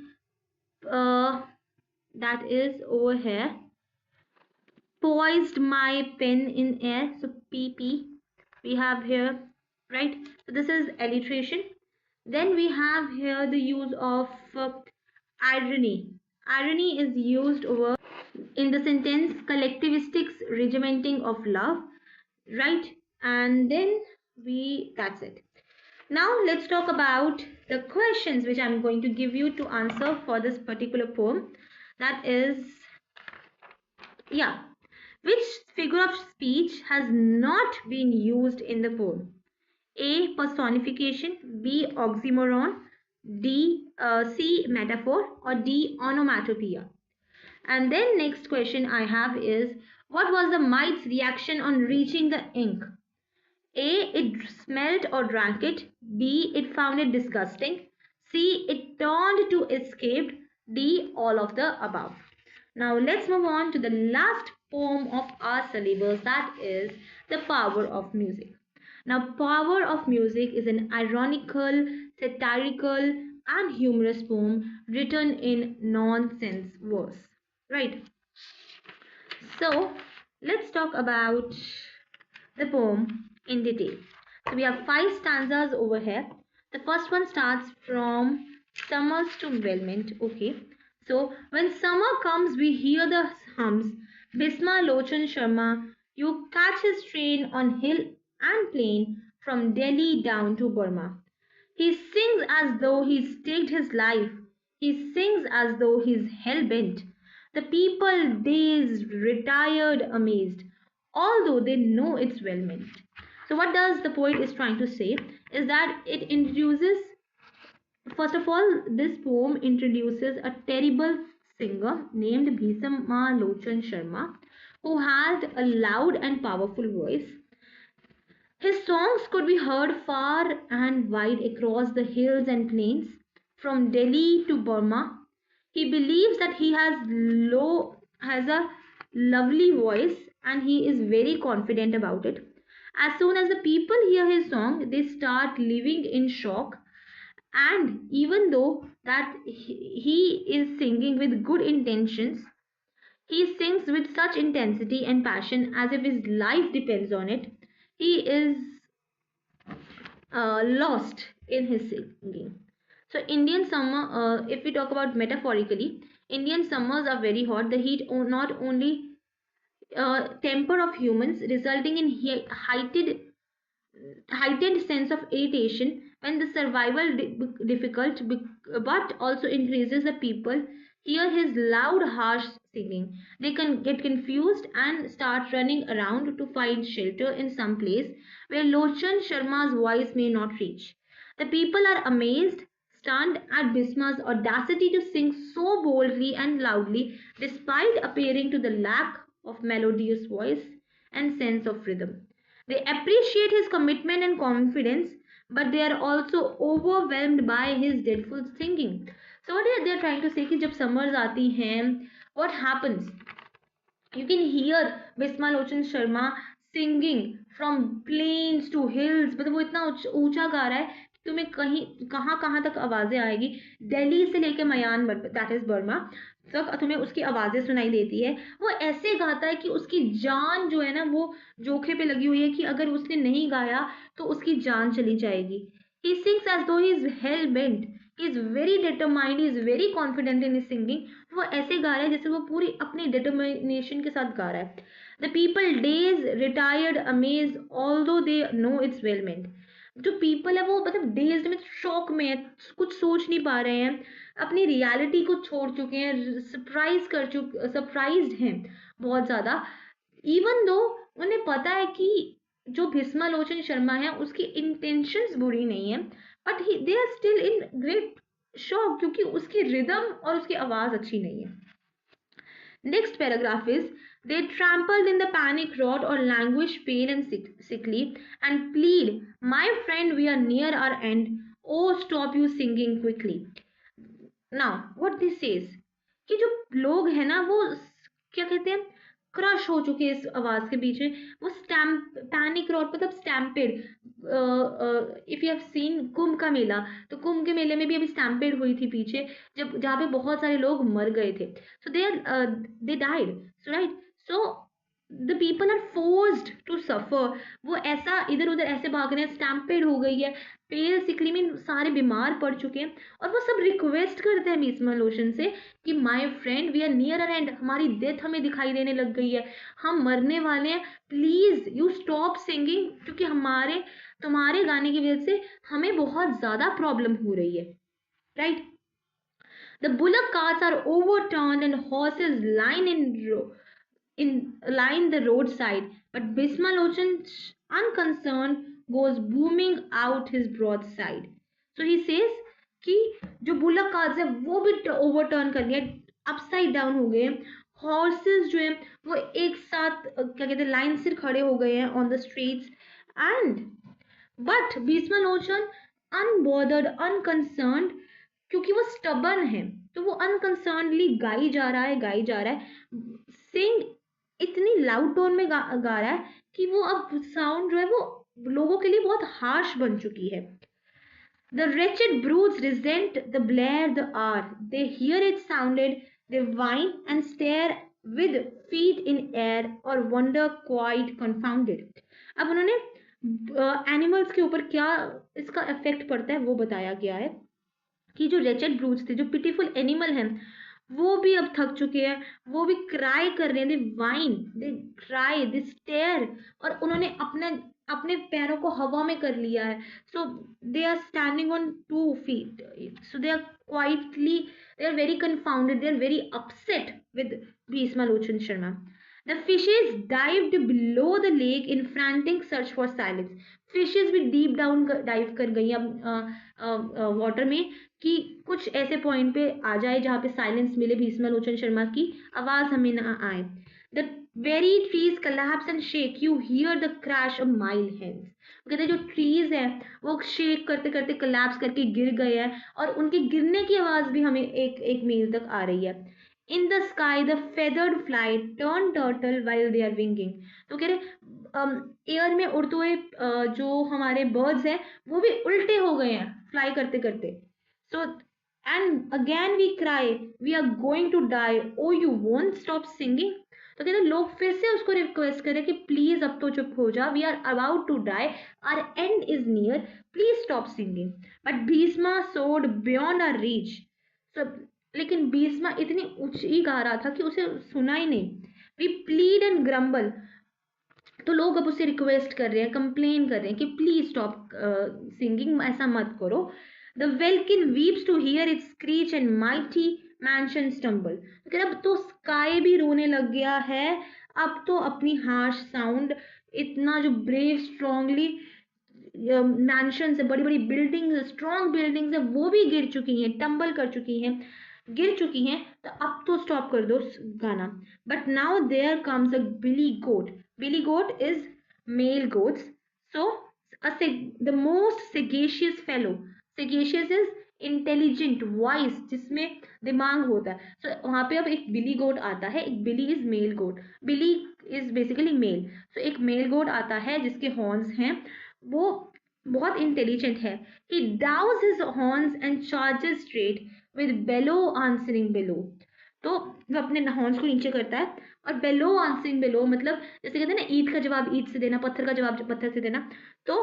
uh, that is over here. Poised my pen in air. So PP we have here, right? So this is alliteration. Then we have here the use of irony. Irony is used over in the sentence collectivistics regimenting of love, right? And then that's it. Now let's talk about the questions which I'm going to give you to answer for this particular poem. That is, yeah, which figure of speech has not been used in the poem? A. Personification, B. Oxymoron, C. Metaphor, or D. Onomatopoeia. And then next question I have is, what was the mite's reaction on reaching the ink? A. It smelt or drank it. B. It found it disgusting. C. It turned to escaped. D. All of the above. Now let's move on to the last poem of our syllabus, that is The Power of Music. Now, Power of Music is an ironical, satirical, and humorous poem written in nonsense verse. Right? So, let's talk about the poem in detail. So, we have 5 stanzas over here. The first one starts from summers to Belmont. Okay. So, when summer comes, we hear the hums. Bisma Lochan Sharma, you catch his train on hill and plain from Delhi down to Burma. He sings as though he's staked his life. He sings as though he's hell-bent. The people dazed, retired, amazed, although they know it's well meant. So what does the poet is trying to say is that it introduces, first of all, this poem introduces a terrible singer named Bhisama Lochan Sharma, who had a loud and powerful voice. His songs could be heard far and wide across the hills and plains, from Delhi to Burma. He believes that he has a lovely voice, and he is very confident about it. As soon as the people hear his song, they start living in shock. And even though that he is singing with good intentions, he sings with such intensity and passion as if his life depends on it. He is lost in his singing. So Indian summer, if we talk about metaphorically, Indian summers are very hot. The heat not only temper of humans, resulting in heightened sense of irritation when the survival difficult, but also increases the people hear his loud harsh singing. They can get confused and start running around to find shelter in some place where Lochan Sharma's voice may not reach. The people are amazed, stunned at Bisma's audacity to sing so boldly and loudly despite appearing to the lack of melodious voice and sense of rhythm. They appreciate his commitment and confidence, but they are also overwhelmed by his dreadful singing. So what they are trying to say कि जब summers आती हैं, what happens? You can hear Bisma Lochan Sharma singing from plains to hills. मतलब वो इतना ऊंचा गा रहा है कि तुम्हें कहीं कहाँ कहाँ तक आवाजें आएगी. दिल्ली से लेके मयान, दैट इज बर्मा, तक तुम्हें उसकी आवाजें सुनाई देती है. वो ऐसे गाता है कि उसकी जान जो है ना वो जोखे पे लगी हुई है कि अगर उसने नहीं गाया तो उसकी जान चली जाएगी. He sings as though he is hell bent. He is very determined. He is very confident in his singing. वो ऐसे गा रहा है जैसे वो पूरी अपनी determination के साथ गा रहा है. The people dazed, retired, amazed, although they know it's well meant. जो people है वो मतलब dazed में शॉक में है, कुछ सोच नहीं पा रहे हैं. अपनी रियलिटी को छोड़ चुके हैं, सरप्राइज्ड हैं बहुत ज़्यादा। इवन दो उन्हें पता है कि जो भीष्मालोचन शर्मा है उसकी इंटेंशंस बुरी नहीं है, but they are still in great shock क्योंकि उसकी रिदम और उसकी आवाज़ अच्छी नहीं है। Next paragraph is, they trampled in the panic wrought or languish pale and sickly and plead, my friend, we are near our end. Oh, stop you singing quickly. Now, what this says कि जो लोग हैं ना वो क्या कहते हैं, crush हो चुके हैं इस आवाज के पीछे। वो स्टैम्प पैनिक रोड मतलब stampede, if you have seen Kumbh का मेला, तो कुंभ के मेले में भी अभी स्टैम्पेड हुई थी पीछे, जब जहाँ पे बहुत सारे लोग मर गए थे। So they died, so right, so the people are forced to suffer. वो ऐसा इधर उधर ऐसे भाग रहे हैं, स्टैम्पेड हो गई है, पेल सिकली में सारे बीमार पड़ चुके हैं, और वो सब रिक्वेस्ट करते हैं भीष्मालोचन से कि my friend we are near end, हमारी डेथ हमें दिखाई देने लग गई है, हम मरने वाले हैं, प्लीज यू स्टॉप सिंगिंग, क्योंकि हमारे तुम्हारे गाने की वजह से हमें बहुत ज्यादा प्रॉब्लम हो रही है, right. The bullock carts are overturned and horses line the roadside, but Bhismalochan, unconcerned, goes booming out his broadside. So he says कि जो बुलक कार्स है वो भी ओवरटर्न कर लिया, अपसाइड डाउन हो गए, हॉर्सेस जो है वो एक साथ क्या कहते हैं लाइन से खड़े हो गए हैं on the streets, and but Bhishmalochan unbothered unconcerned, क्योंकि वो स्टबर्न है तो वो अनकंसर्नली गाई जा रहा है, सिंग इतनी लाउड टोन में गा रहा है कि वो अब साउंड जो है वो लोगों के लिए बहुत हार्श बन चुकी है। The wretched brutes resent the blare the hour. They hear it sounded, they whine and stare with feet in air or wonder quite confounded. अब उन्होंने एनिमल्स के ऊपर क्या इसका इफेक्ट पड़ता है वो बताया गया है कि जो रेचेड ब्रूट्स थे, जो पिटीफुल एनिमल हैं, वो भी अब थक चुके हैं, वो भी क्राई कर रहे हैं, they whine, they cry, they stare, और उन्होंने अपने अपने पैरों को हवा में कर लिया है। So they are standing on 2 feet, so they are quietly, they are very confounded, they are very upset with Bhishmalochan Sharma. The fishes dived below the lake in frantic search for silence. Fishes भी deep down dive कर गई अब water में कि कुछ ऐसे point पे आ जाए जहाँ पे साइलेंस मिले, भीष्मालोचन शर्मा की आवाज हमें ना आए. The very trees collapse and shake, you hear the crash a mile hence. कहते हैं जो ट्रीज हैं वो शेक करते करते कोलैप्स करके गिर गए हैं, और उनके गिरने की आवाज भी हमें एक एक मील तक आ रही है. In the sky the feathered fly turn turtle while they are winging. तो कह रहे एयर में उड़ते हुए जो हमारे बर्ड्स हैं वो भी उल्टे हो गए हैं फ्लाई करते करते. So and again we cry, we are going to die, oh you won't stop singing. तो कहते लोग फिर से उसको रिक्वेस्ट करें कि प्लीज अब तो चुप हो जा, we are about to die, our end is near, please stop singing. But Bhishma soared beyond our reach. लेकिन भीष्मा इतनी ऊंची गा रहा था कि उसे सुना ही नहीं. वी प्लीड एंड ग्रम्बल, तो लोग अब उसे रिक्वेस्ट कर रहे हैं, कंप्लेन कर रहे हैं कि प्लीज स्टॉप सिंगिंग, ऐसा मत करो. The welkin weeps to hear it screech and mighty mansion stumble. अब तो स्काई भी रोने लग गया है, अब तो अपनी हार्श साउंड, इतना जो ब्रेव स्ट्रांगली मैंशन है, बड़ी बड़ी बिल्डिंग्स, स्ट्रॉन्ग बिल्डिंग्स है, वो भी गिर चुकी हैं, टम्बल कर चुकी हैं, गिर चुकी हैं, तो अब तो स्टॉप कर दो गाना. But now there comes a billy goat. Billy goat is male goats. So the most sagacious fellow, sagacious is intelligent, wise, जिसमें दिमाग होता है. सो वहाँ पे अब एक बिली गोट आता है, एक billy is male goat, billy is basically male. So एक मेल गोट आता है जिसके हॉर्न्स हैं, वो बहुत इंटेलिजेंट है. he dows his horns and charges straight with bellow answering below. तो वो अपने हॉर्न्स को नीचे करता है, और बेलो आंसरिंग बेलो मतलब जैसे कहते हैं ना ईंट का जवाब ईंट से देना, पत्थर का जवाब पत्थर से देना. तो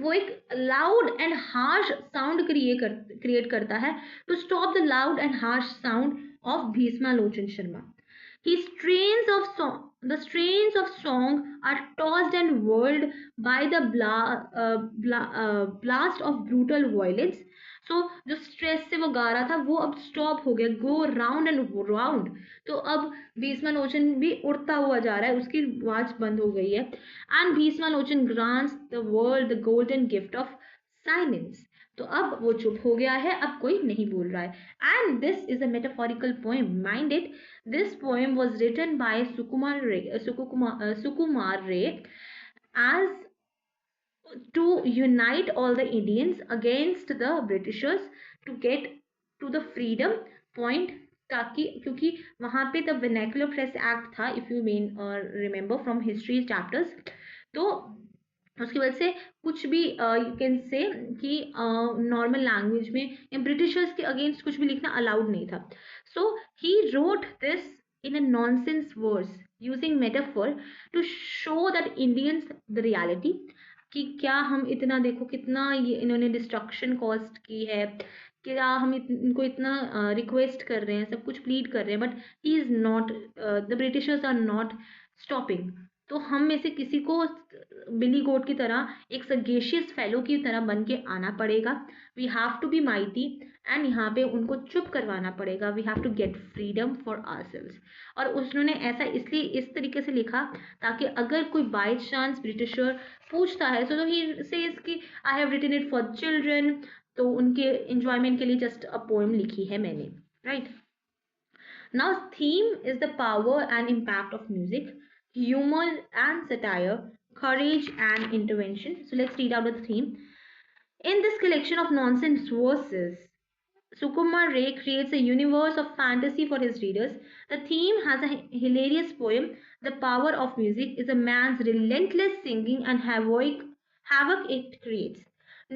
वो एक loud and harsh sound create करता है to stop the loud and harsh sound of Bhishmalochan Sharma. The strains of song are tossed and whirled by the blast of brutal violence. So जो स्ट्रेस से वो गा रहा था वो अब स्टॉप हो गया, गो राउंड एंड राउंड. तो अब भीष्मलोचन भी उड़ता हुआ जा रहा है, उसकी आवाज बंद हो गई है. And Bhishmalochan grants the world the golden gift of silence. तो अब वो चुप हो गया है, अब कोई नहीं बोल रहा है. And this is a metaphorical poem, mind it. This poem was written by Sukumar Ray as to unite all the Indians against the Britishers to get to the freedom point. ताकि क्योंकि वहाँ पे द वर्नाकुलर प्रेस एक्ट था, if you main remember from history chapters. तो उसकी वजह से कुछ भी यू कैन से कि नॉर्मल लैंग्वेज में या ब्रिटिशर्स के अगेंस्ट कुछ भी लिखना अलाउड नहीं था. So he wrote this in a nonsense verse using metaphor to show that Indians the reality कि क्या हम इतना, देखो कितना ये इन्होंने डिस्ट्रक्शन कॉस्ट की है, क्या हम इनको इतना रिक्वेस्ट कर रहे हैं, सब कुछ प्लीड कर रहे हैं, but he is not, the Britishers are not stopping. तो हम में से किसी को बिली गोट की तरह एक सगेशियस फेलो की तरह बन के आना पड़ेगा. We have to be mighty and यहाँ पे उनको चुप करवाना पड़ेगा. We have to get freedom for ourselves. और उन्होंने ऐसा इसलिए इस तरीके से लिखा ताकि अगर कोई बाय चांस ब्रिटिशर पूछता है तो ही सेज कि I have written it for children, तो उनके एंजॉयमेंट के लिए जस्ट अ पोएम लिखी है मैंने, right. Now theme is the power and impact of music, humor and satire, courage and intervention. So let's read out the theme. In this collection of nonsense verses, Sukumar Ray creates a universe of fantasy for his readers. The theme has a hilarious poem. The power of music is a man's relentless singing and havoc it creates.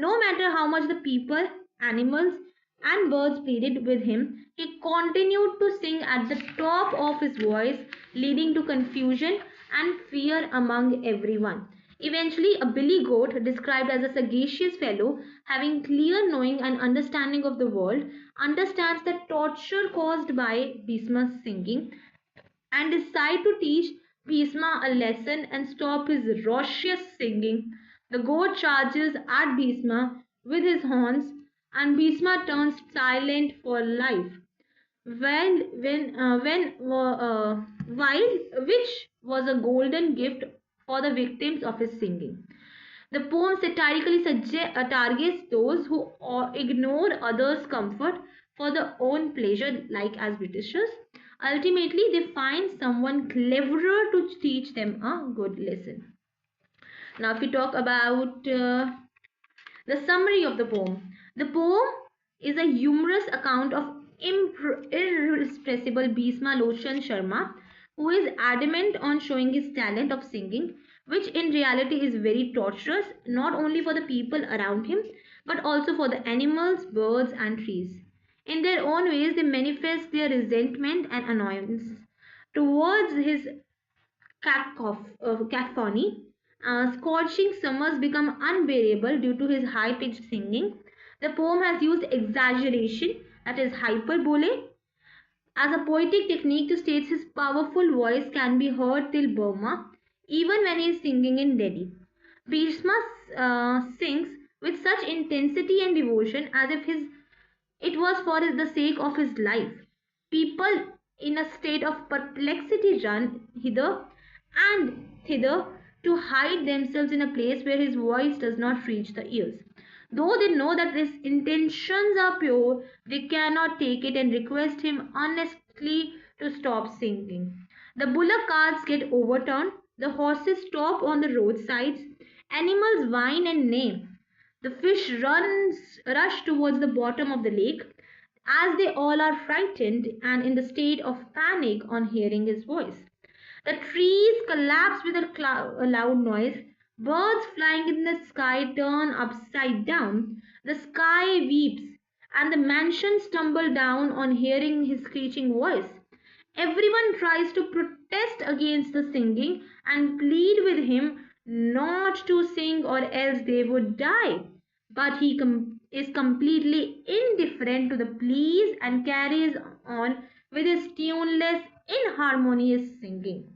No matter how much the people, animals, and birds pleaded with him, he continued to sing at the top of his voice, leading to confusion and fear among everyone. Eventually, a billy goat, described as a sagacious fellow, having clear knowing and understanding of the world, understands the torture caused by Bhisma's singing and decide to teach Bhisma a lesson and stop his raucous singing. The goat charges at Bhisma with his horns, and Bhisma turns silent for life. While which was a golden gift for the victims of his singing. The poem satirically targets those who ignore others' comfort for their own pleasure, like as Britishers. Ultimately, they find someone cleverer to teach them a good lesson. Now, if we talk about the summary of the poem is a humorous account of irrepressible Bhisma Lochan Sharma, who is adamant on showing his talent of singing, which in reality is very torturous, not only for the people around him, but also for the animals, birds, and trees. In their own ways, they manifest their resentment and annoyance towards his cacophony. Scorching summers become unbearable due to his high pitched singing. The poem has used exaggeration, that is hyperbole, as a poetic technique to state his powerful voice can be heard till Burma, even when he is singing in Delhi. Bhishma sings with such intensity and devotion as if it was for the sake of his life. People in a state of perplexity run hither and thither to hide themselves in a place where his voice does not reach the ears. Though they know that his intentions are pure, they cannot take it and request him earnestly to stop singing. The bullock carts get overturned, the horses stop on the roadsides, animals whine and neigh. The fish rush towards the bottom of the lake, as they all are frightened and in the state of panic on hearing his voice. The trees collapse with a loud noise. Birds flying in the sky turn upside down. The sky weeps, and the mansions tumble down on hearing his screeching voice. Everyone tries to protest against the singing and plead with him not to sing or else they would die. But he is completely indifferent to the pleas and carries on with his tuneless in harmonious singing.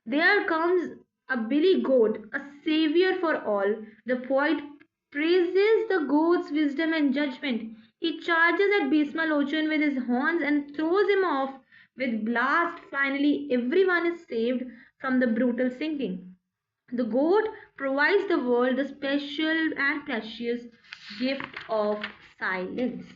There comes a billy goat, a savior for all. The poet praises the goat's wisdom and judgment. He charges at Bhisma Lochan with his horns and throws him off with blast. Finally, everyone is saved from the brutal sinking. The goat provides the world the special and precious gift of silence.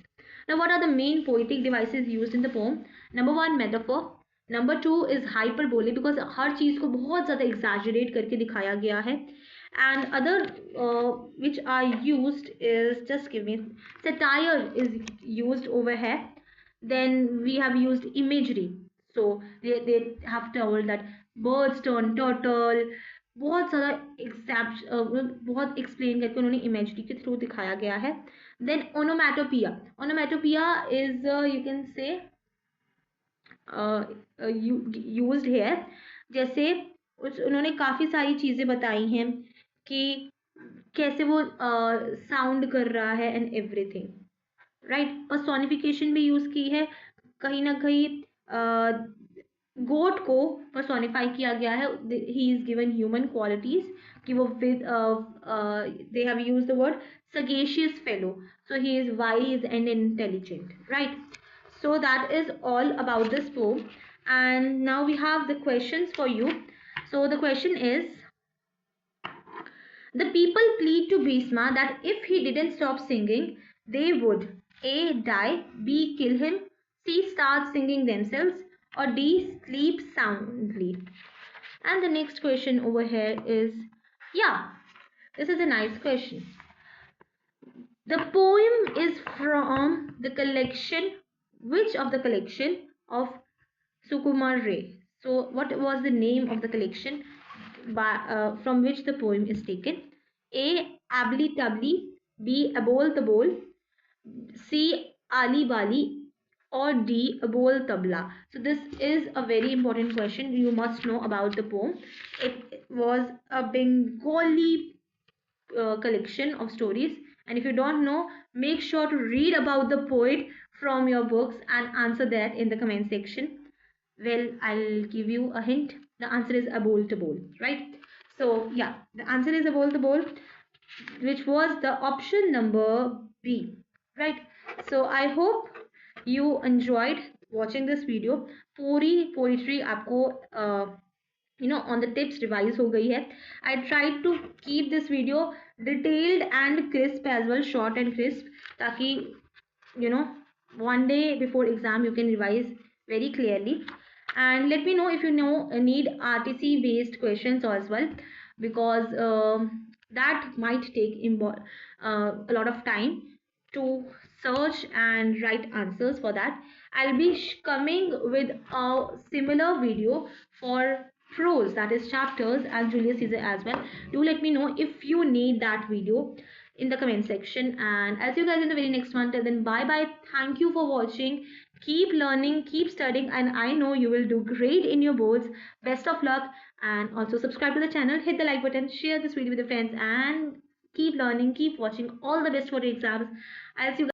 Now, what are the main poetic devices used in the poem? Number one, metaphor. Number two is hyperbole because हर चीज़ को बहुत ज़्यादा exaggerate करके दिखाया गया है and other which are used is just give me satire is used over है then we have used imagery so they have told that birds turn turtle बहुत ज़्यादा बहुत एक्सप्लेन करके उन्होंने इमेजरी के थ्रू दिखाया गया है then onomatopoeia onomatopoeia is you can say used here जैसे उन्होंने काफ़ी सारी चीज़ें बताई हैं कि कैसे वो साउंड कर रहा है एंड एवरीथिंग राइट पर्सोनिफिकेशन भी यूज़ की है कहीं ना कहीं गोट को पर्सोनिफाई किया गया है he is given human qualities कि वो with they have use the word sagacious fellow so he is wise and intelligent right so that is all about this poem and now we have the questions for you so the question is the people plead to Bhisma that if he didn't stop singing they would A die B kill him C start singing themselves or D sleep soundly and the next question over here is yeah this is a nice question the poem is from the collection which of the collection of Sukumar Ray so what was the name of the collection from which the poem is taken A Abli Tabli B Abol Tabol C Ali Bali or D Abol Tabla so this is a very important question you must know about the poem it was a Bengali collection of stories and if you don't know make sure to read about the poet from your books and answer that in the comment section well I'll give you a hint the answer is abol tabol right so yeah the answer is abol tabol which was the option number B right so I hope you enjoyed watching this video पूरी poetry आपको on the tips revise हो गई है I tried to keep this video detailed and crisp as well short and crisp ताकि one day before exam you can revise very clearly and let me know if you need RTC based questions as well because that might take a lot of time to search and write answers for that I'll be coming with a similar video for prose that is chapters and Julius Caesar as well do let me know if you need that video in the comment section and I'll see you guys in the very next one till then bye bye thank you for watching keep learning keep studying and I know you will do great in your boards best of luck and also subscribe to the channel hit the like button share this video with your friends and keep learning keep watching all the best for the exams I'll see you guys